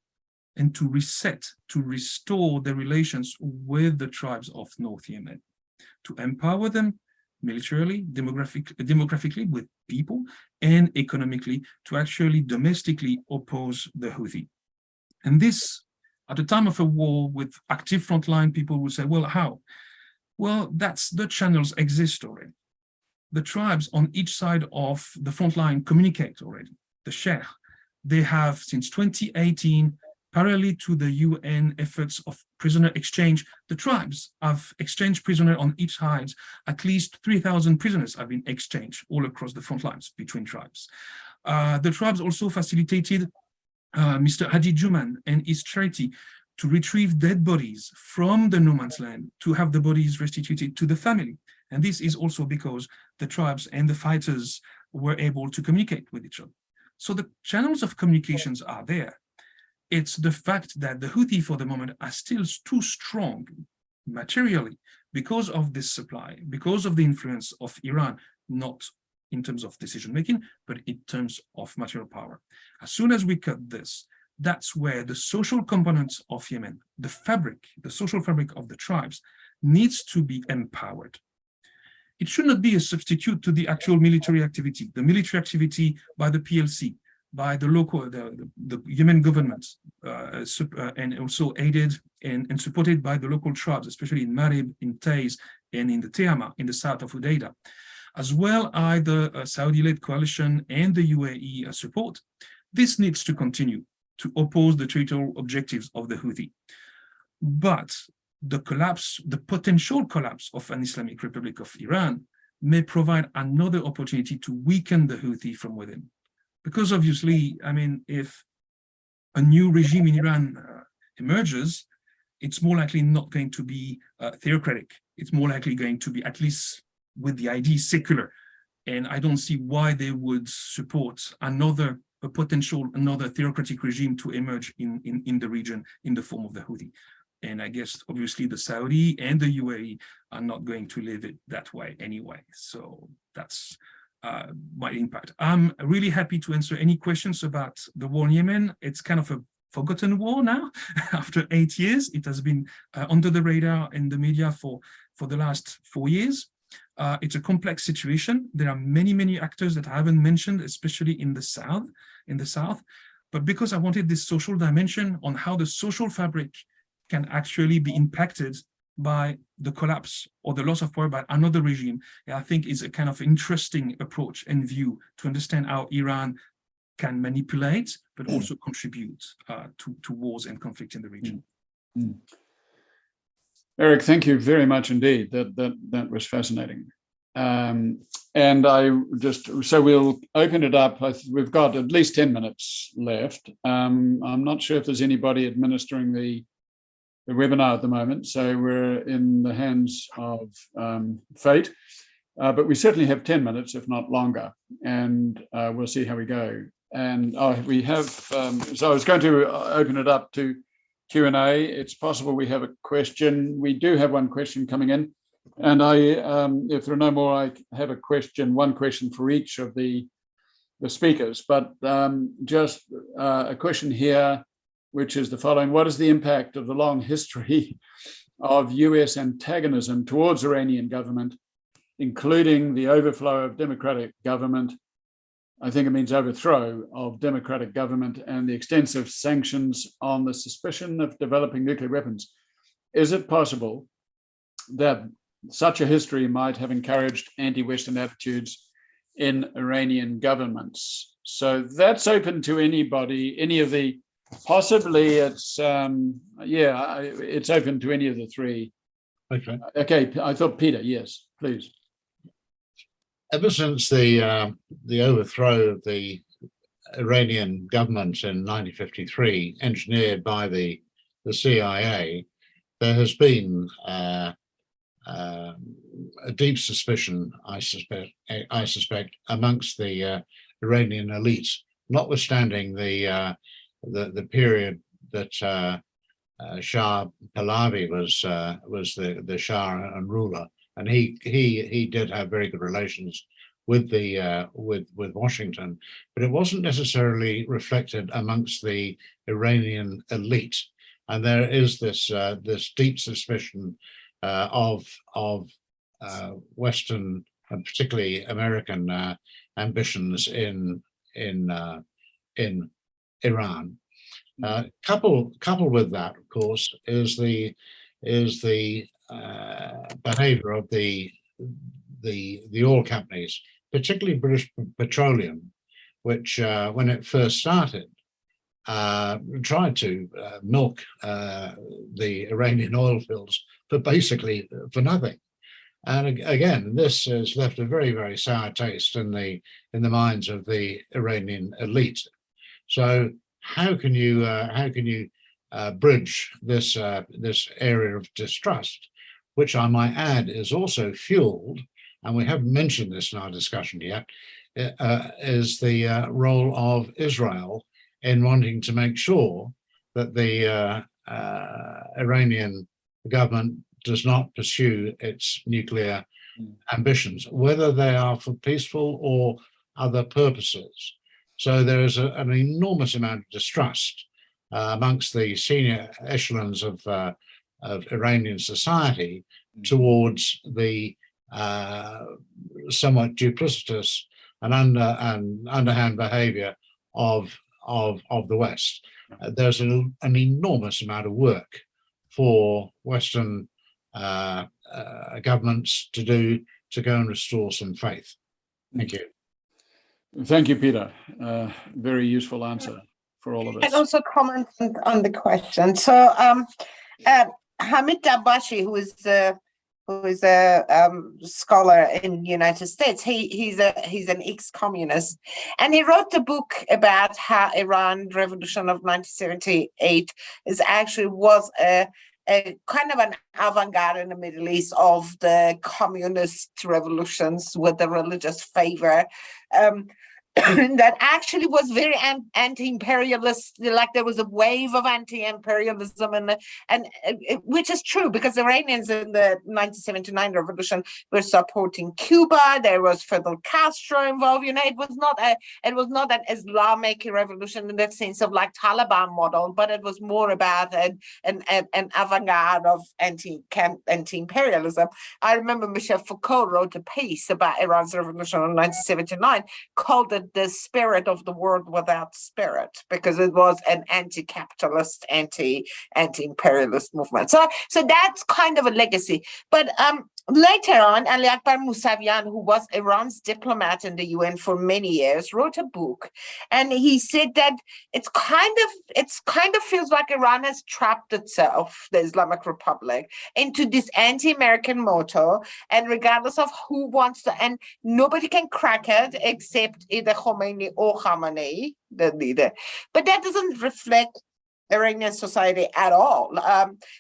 and to reset, to restore the relations with the tribes of North Yemen, to empower them militarily, demographically with people, and economically to actually domestically oppose the Houthi. And this, at the time of a war with active frontline, people will say, well, how? Well, that's the channels exist already. The tribes on each side of the front line communicate already. The sheikh, they have since 2018, parallel to the UN efforts of prisoner exchange, the tribes have exchanged prisoners on each side. At least 3,000 prisoners have been exchanged all across the front lines between tribes. The tribes also facilitated Mr. Hadi Juman and his charity to retrieve dead bodies from the no man's land, to have the bodies restituted to the family. And this is also because the tribes and the fighters were able to communicate with each other. So the channels of communications are there. It's the fact that the Houthi for the moment are still too strong materially because of this supply, because of the influence of Iran, not in terms of decision-making, but in terms of material power. As soon as we cut this, that's where the social components of Yemen, the fabric, the social fabric of the tribes, needs to be empowered. It should not be a substitute to the actual military activity. The military activity by the PLC, by the local, the Yemen government, and also aided and supported by the local tribes, especially in Marib, in Taiz, and in the Teama, in the south of Udaydah, as well as the Saudi-led coalition and the UAE support. This needs to continue to oppose the territorial objectives of the Houthi. But the collapse, the potential collapse of an Islamic Republic of Iran may provide another opportunity to weaken the Houthi from within. Because obviously, I mean, if a new regime in Iran emerges, it's more likely not going to be theocratic. It's more likely going to be, at least with the idea, secular. And I don't see why they would support another theocratic regime to emerge in the region in the form of the Houthi. And I guess obviously the Saudi and the UAE are not going to live it that way anyway. So that's my impact. I'm really happy to answer any questions about the war in Yemen. It's kind of a forgotten war now. After 8 years, it has been under the radar in the media for the last 4 years. It's a complex situation. There are many actors that I haven't mentioned, especially in the south. But because I wanted this social dimension on how the social fabric can actually be impacted by the collapse or the loss of power by another regime, I think is a kind of interesting approach and view to understand how Iran can manipulate, but also contribute to wars and conflict in the region. Eric, thank you very much indeed. That was fascinating. And so we'll open it up. We've got at least 10 minutes left. I'm not sure if there's anybody administering the webinar at the moment, so we're in the hands of fate. But we certainly have 10 minutes, if not longer, and we'll see how we go. And we have, so I was going to open it up to Q&A. It's possible we have a question. We do have one question coming in. And if there are no more, I have one question for each of the speakers. But just a question here, which is the following: what is the impact of the long history of US antagonism towards Iranian government, including the overflow of democratic government? I think it means overthrow of democratic government and the extensive sanctions on the suspicion of developing nuclear weapons. Is it possible that such a history might have encouraged anti-Western attitudes in Iranian governments? So that's open to anybody, any of the, possibly it's, it's open to any of the three. Okay. Okay, I thought Peter, yes, please. Ever since the overthrow of the Iranian government in 1953, engineered by the CIA, there has been a deep suspicion, I suspect, amongst the Iranian elite, notwithstanding the period that Shah Pahlavi was the Shah and ruler, and he did have very good relations with with Washington, but it wasn't necessarily reflected amongst the Iranian elite, and there is this deep suspicion of Western and particularly American ambitions in Iran. Coupled with that, of course, is the behavior of the oil companies, particularly British Petroleum, which when it first started tried to milk the Iranian oil fields for nothing. And again, this has left a very, very sour taste in the minds of the Iranian elite. So how can you bridge this area of distrust, which I might add is also fueled, and we haven't mentioned this in our discussion yet, is the role of Israel in wanting to make sure that the Iranian government does not pursue its nuclear ambitions, whether they are for peaceful or other purposes. So there is an enormous amount of distrust amongst the senior echelons of Iranian society towards the somewhat duplicitous and underhand behavior of the West. There's an enormous amount of work for Western governments to do to go and restore some faith. Thank you. Thank you, Peter. Very useful answer for all of us. And also comment on the question. So Hamid Dabashi, who is a scholar in the United States, he's an ex-communist, and he wrote a book about how Iran Revolution of 1978 was a kind of an avant-garde in the Middle East of the communist revolutions with the religious favor. that actually was very anti-imperialist, like there was a wave of anti-imperialism, which is true because the Iranians in the 1979 revolution were supporting Cuba. There was Fidel Castro involved. It was not an Islamic revolution in that sense of like Taliban model, but it was more about an avant-garde of anti-imperialism. I remember Michel Foucault wrote a piece about Iran's revolution in 1979, called it the spirit of the world without spirit, because it was an anti-capitalist, anti-imperialist movement. So that's kind of a legacy. But later on, Ali Akbar Mousavian, who was Iran's diplomat in the UN for many years, wrote a book, and he said that it's kind of feels like Iran has trapped itself, the Islamic Republic, into this anti-American motto, and regardless of who wants to, and nobody can crack it except either Khomeini or Khamenei, the leader. But that doesn't reflect Iranian society at all.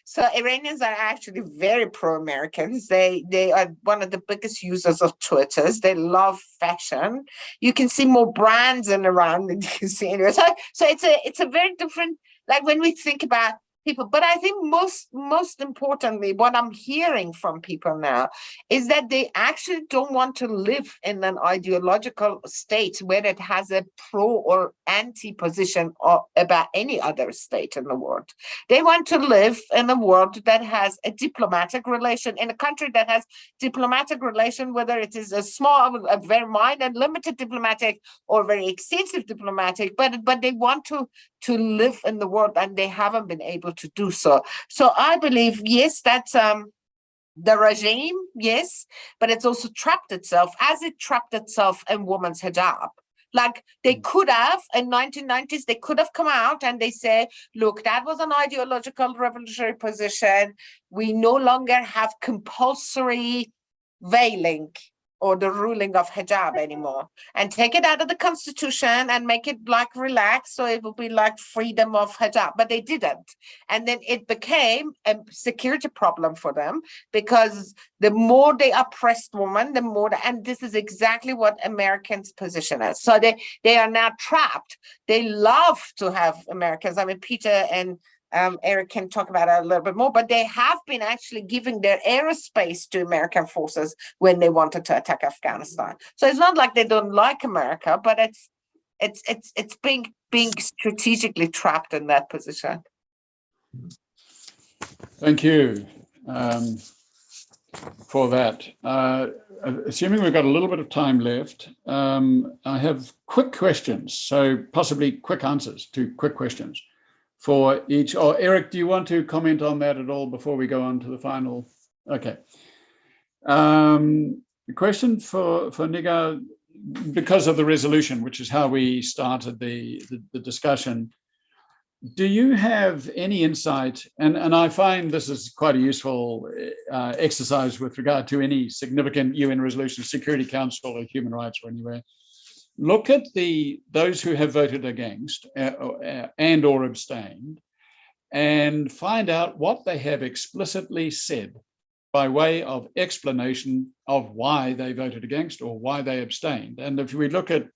So Iranians are actually very pro-Americans. They are one of the biggest users of Twitters. They love fashion. You can see more brands in Iran than you can see anywhere. So it's a very different, like when we think about people. But I think most importantly, what I'm hearing from people now is that they actually don't want to live in an ideological state where it has a pro or anti position about any other state in the world. They want to live in a world that has a diplomatic relation, in a country that has diplomatic relation, whether it is a small, a very minor, limited diplomatic or very extensive diplomatic, but they want to live in the world, and they haven't been able to do so. So I believe, yes, that's the regime, yes, but it's also trapped itself, as it trapped itself in women's hijab. Like they could have, in 1990s, they could have come out and they say, look, that was an ideological revolutionary position. We no longer have compulsory veiling or the ruling of hijab anymore, and take it out of the constitution and make it like relaxed, so it will be like freedom of hijab. But they didn't, and then it became a security problem for them, because the more they oppressed women, the more and this is exactly what Americans' position is. So they are now trapped. They love to have Americans. I mean, Peter and Eric can talk about it a little bit more, but they have been actually giving their aerospace to American forces when they wanted to attack Afghanistan. So it's not like they don't like America, but it's being strategically trapped in that position. Thank you for that. Assuming we've got a little bit of time left, I have quick questions, so possibly quick answers to quick questions for each. Or Eric, do you want to comment on that at all before we go on to the final? Okay. The question for Negar, because of the resolution, which is how we started the discussion, do you have any insight, and I find this is quite a useful exercise with regard to any significant UN resolution, Security Council or human rights or anywhere, look at those who have voted against and or abstained, and find out what they have explicitly said by way of explanation of why they voted against or why they abstained. And if we look at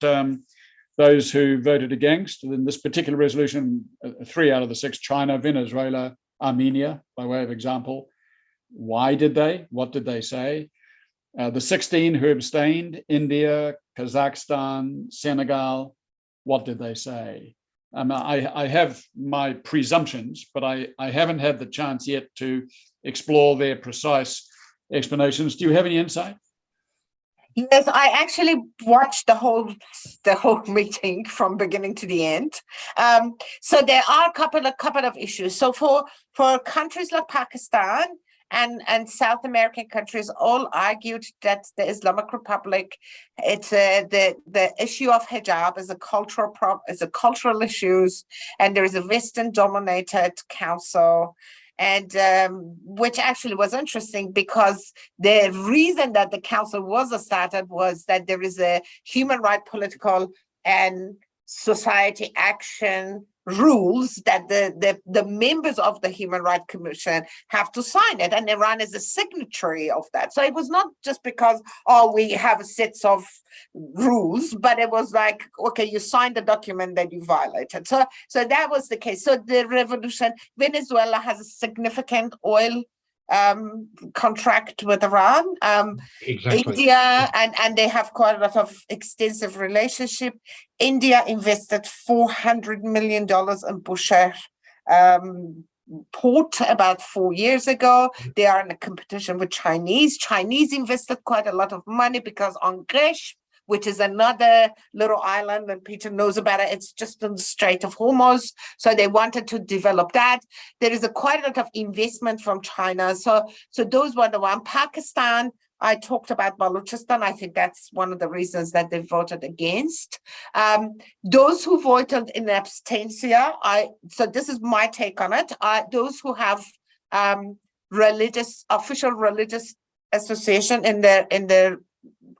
those who voted against, in this particular resolution, 3 out of the 6, China, Venezuela, Armenia, by way of example, why did they? What did they say? The 16 who abstained, India, Kazakhstan, Senegal, what did they say? I have my presumptions, but I haven't had the chance yet to explore their precise explanations. Do you have any insight? Yes, I actually watched the whole meeting from beginning to the end. So there are a couple of issues. So for countries like Pakistan and South American countries, all argued that the Islamic Republic, it's the issue of hijab is a cultural issues, and there is a Western-dominated council. And which actually was interesting, because the reason that the council was started was that there is a human right, political, and society action rules that the members of the Human Rights Commission have to sign it, and Iran is a signatory of that. So it was not just because, oh, we have a set of rules, but it was like, okay, you signed the document that you violated. So that was the case. So the revolution, Venezuela has a significant oil contract with Iran. Exactly. India, and they have quite a lot of extensive relationship. India invested $400 million in Bushehr port about 4 years ago. They are in a competition with Chinese. Chinese invested quite a lot of money because on Gresh, which is another little island, and Peter knows about it. It's just in the Strait of Hormuz. So they wanted to develop that. There is quite a lot of investment from China. So those were the one. Pakistan, I talked about Balochistan. I think that's one of the reasons that they voted against. Those who voted in abstention, so this is my take on it. Those who have official religious association in their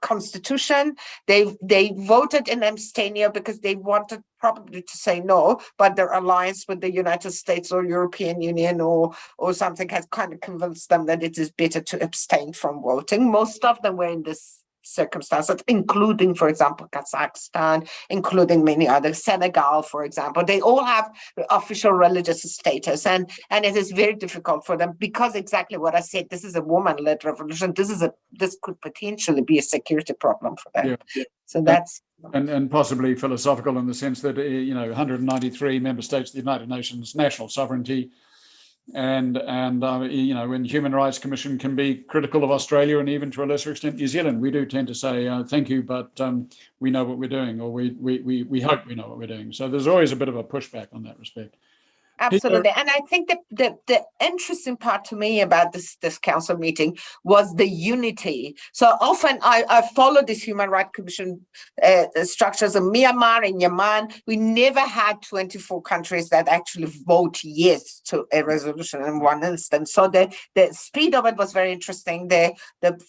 constitution, they voted in abstention because they wanted probably to say no, but their alliance with the United States or European Union or something has kind of convinced them that it is better to abstain from voting. Most of them were in this circumstance, including, for example, Kazakhstan, including many others, Senegal, for example. They all have official religious status, and it is very difficult for them because exactly what I said. This is a woman-led revolution. This could potentially be a security problem for them. Yeah. So that's and possibly philosophical in the sense that 193 member states of the United Nations, national sovereignty. And when Human Rights Commission can be critical of Australia and even to a lesser extent New Zealand, we do tend to say thank you, but we know what we're doing, or we hope we know what we're doing. So there's always a bit of a pushback on that respect. absolutely. And I think the interesting part to me about this council meeting was the unity. So often I follow these Human Rights Commission structures in Myanmar, in Yemen. We never had 24 countries that actually vote yes to a resolution in one instance. So the speed of it was very interesting, the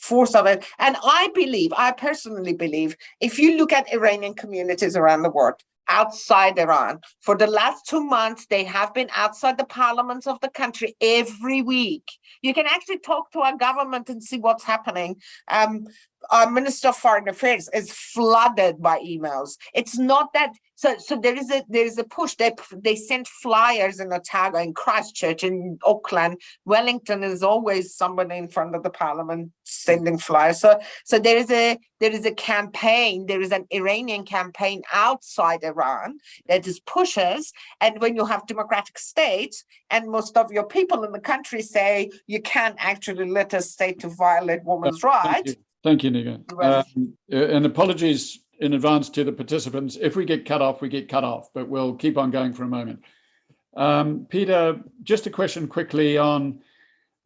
force of it. And I personally believe, if you look at Iranian communities around the world, outside Iran, for the last 2 months, they have been outside the parliaments of the country every week. You can actually talk to our government and see what's happening. Our Minister of Foreign Affairs is flooded by emails. It's not that. So there is a push. They sent flyers in Otago, in Christchurch, in Auckland. Wellington is always somebody in front of the parliament sending flyers. So there is a campaign. There is an Iranian campaign outside Iran that is pushes. And when you have democratic states, and most of your people in the country say you can't actually let a state to violate women's rights. Thank you, Negar. And apologies in advance to the participants. If we get cut off, we get cut off, but we'll keep on going for a moment. Peter, just a question quickly on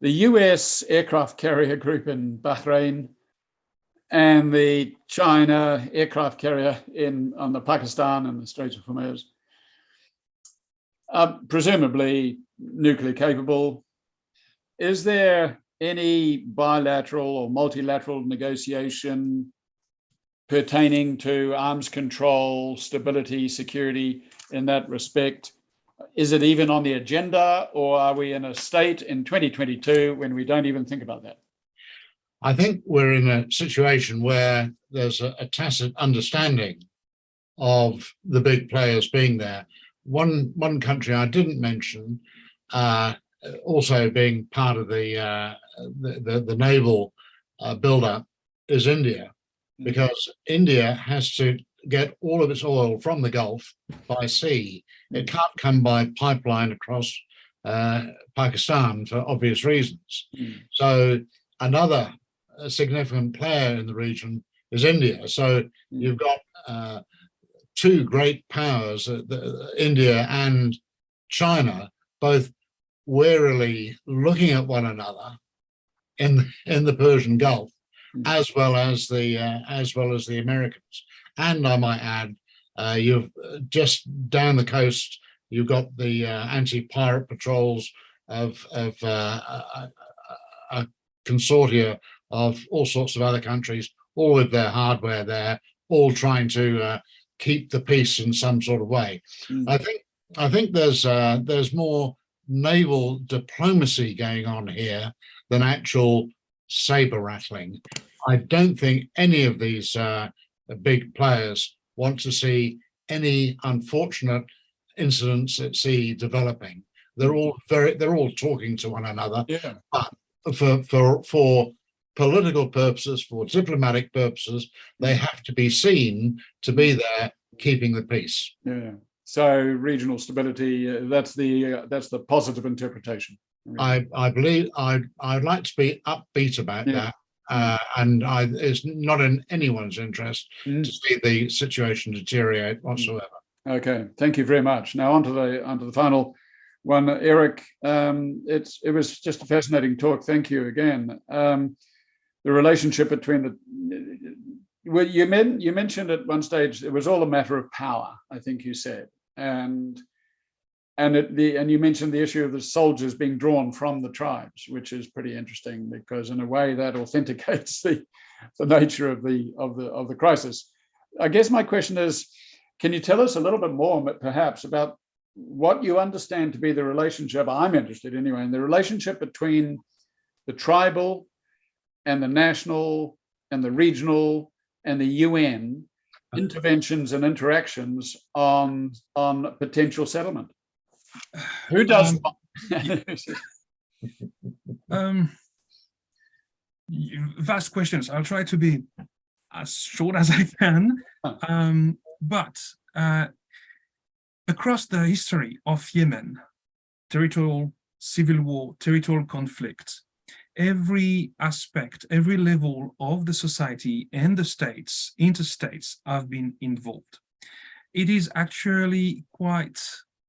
the US aircraft carrier group in Bahrain and the China aircraft carrier on the Pakistan and the Straits of Hormuz. Presumably nuclear capable. Is there any bilateral or multilateral negotiation pertaining to arms control, stability, security in that respect? Is it even on the agenda, or are we in a state in 2022 when we don't even think about that? I think we're in a situation where there's a tacit understanding of the big players being there. One country I didn't mention, also being part of the naval build-up, is India, because India has to get all of its oil from the Gulf by sea. It can't come by pipeline across Pakistan for obvious reasons. So another significant player in the region is India. So you've got two great powers, India and China, both warily looking at one another in the Persian Gulf, as well as the Americans. And I might add, you've just down the coast, you've got the anti-pirate patrols of a consortia of all sorts of other countries, all with their hardware there, all trying to keep the peace in some sort of way. I think I think there's more naval diplomacy going on here than actual saber rattling. I don't think any of these big players want to see any unfortunate incidents at sea developing. They're all talking to one another. Yeah. But for political purposes, for diplomatic purposes, they have to be seen to be there keeping the peace. Yeah. So regional stability, that's the positive interpretation. I believe I'd like to be upbeat about that. And it's not in anyone's interest to see the situation deteriorate whatsoever. Okay, thank you very much. Now onto the final one, Eric. It was just a fascinating talk. Thank you again. The relationship between you mentioned at one stage it was all a matter of power, I think you said, and you mentioned the issue of the soldiers being drawn from the tribes, which is pretty interesting because in a way that authenticates the nature of the crisis. I guess my question is, can you tell us a little bit more, perhaps, about what you understand to be the relationship? I'm interested anyway in the relationship between the tribal and the national and the regional and the UN interventions and interactions on potential settlement. Who does vast questions. I'll try to be as short as I can. But across the history of Yemen, territorial civil war, territorial conflict, every aspect, every level of the society and the states, interstates, have been involved. It is actually quite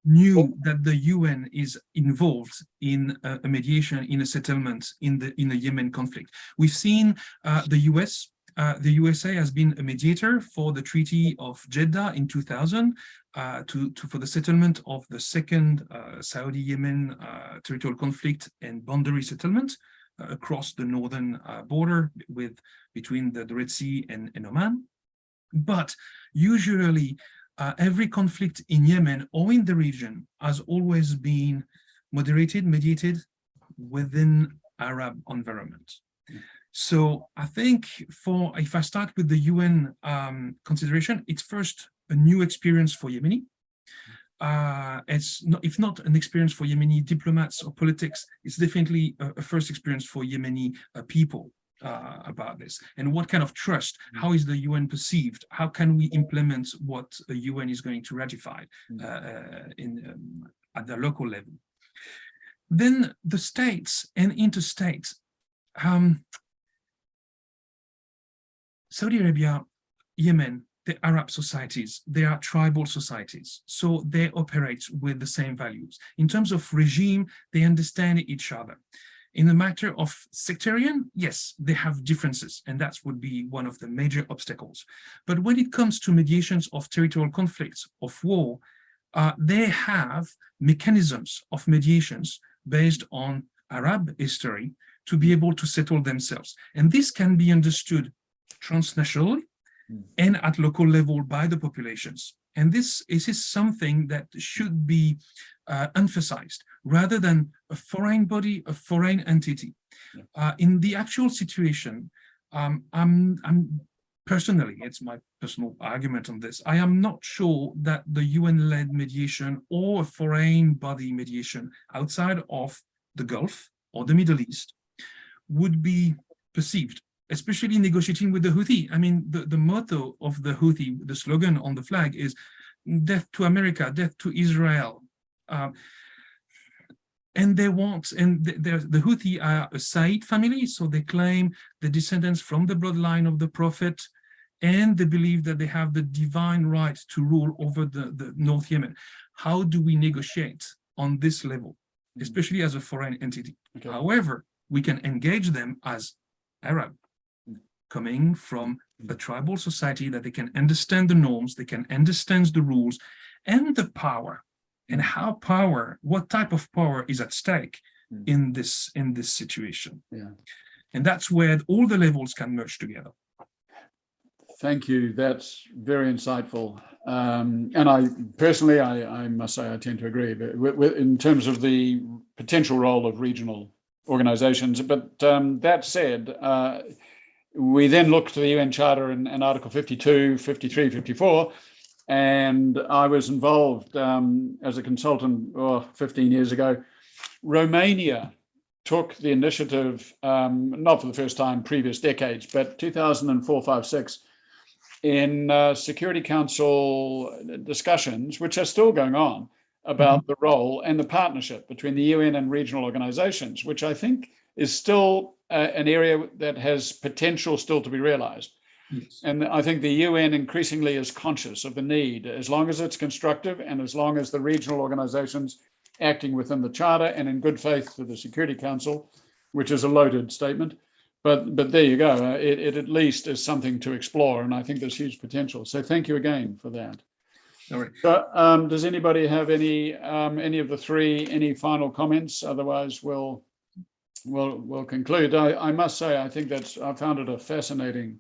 new that the UN is involved in a mediation, in a settlement in the Yemen conflict. We've seen the USA has been a mediator for the Treaty of Jeddah in 2000 for the settlement of the second Saudi-Yemen territorial conflict and boundary settlement across the northern border between the Red Sea and Oman. But usually every conflict in Yemen or in the region has always been mediated within Arab environment. So I think if I start with the UN consideration, it's first a new experience for Yemeni. It's not, if not an experience for Yemeni diplomats or politics, it's definitely a first experience for Yemeni people about this. And what kind of trust, how is the UN perceived? How can we implement what the UN is going to ratify at the local level? Then the states and interstates. Saudi Arabia, Yemen, the Arab societies, they are tribal societies, so they operate with the same values. In terms of regime, they understand each other. In the matter of sectarian, yes, they have differences, and that would be one of the major obstacles. But when it comes to mediations of territorial conflicts, of war, they have mechanisms of mediations based on Arab history to be able to settle themselves. And this can be understood transnationally and at local level by the populations. And this is something that should be emphasized rather than a foreign body, a foreign entity. In the actual situation, I'm personally, it's my personal argument on this, I am not sure that the UN-led mediation or a foreign body mediation outside of the Gulf or the Middle East would be perceived, especially negotiating with the Houthi. I mean, the motto of the Houthi, the slogan on the flag is death to America, death to Israel. And they want, and the Houthi are a Said family, so they claim the descendants from the bloodline of the Prophet, and they believe that they have the divine right to rule over the North Yemen. How do we negotiate on this level, especially as a foreign entity? Okay. However, we can engage them as Arab, coming from a tribal society that they can understand the norms, they can understand the rules, and the power, and how power, what type of power is at stake in this situation. Yeah. And that's where all the levels can merge together. Thank you. That's very insightful. And I personally, I must say, I tend to agree in terms of the potential role of regional organizations. But that said, we then look to the UN Charter and Article 52, 53, 54, and I was involved as a consultant 15 years ago. Romania took the initiative, not for the first time previous decades, but 2004, 5, 6, in Security Council discussions, which are still going on, about the role and the partnership between the UN and regional organizations, which I think is still an area that has potential still to be realized. Yes. And I think the UN increasingly is conscious of the need, as long as it's constructive and as long as the regional organizations acting within the Charter and in good faith to the Security Council, which is a loaded statement. But there you go. It at least is something to explore, and I think there's huge potential. So thank you again for that. All right. So, does anybody have any of the three, any final comments? Otherwise, we'll conclude. I must say, I think I found it a fascinating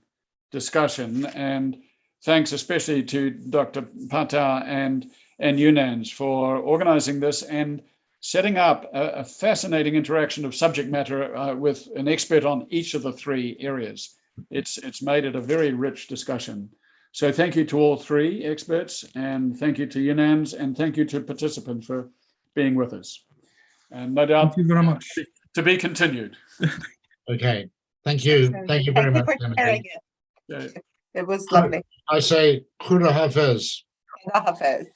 discussion, and thanks especially to Dr. Partow and UNANS for organizing this and setting up a fascinating interaction of subject matter with an expert on each of the three areas. It's made it a very rich discussion. So thank you to all three experts, and thank you to UNANS, and thank you to participants for being with us. And no doubt, Thank you very much. to be continued. Okay, thank you. Thank you very Thank much. you for sharing Yeah. it. It was lovely. I say, Khuda Hafiz. Allah Hafiz.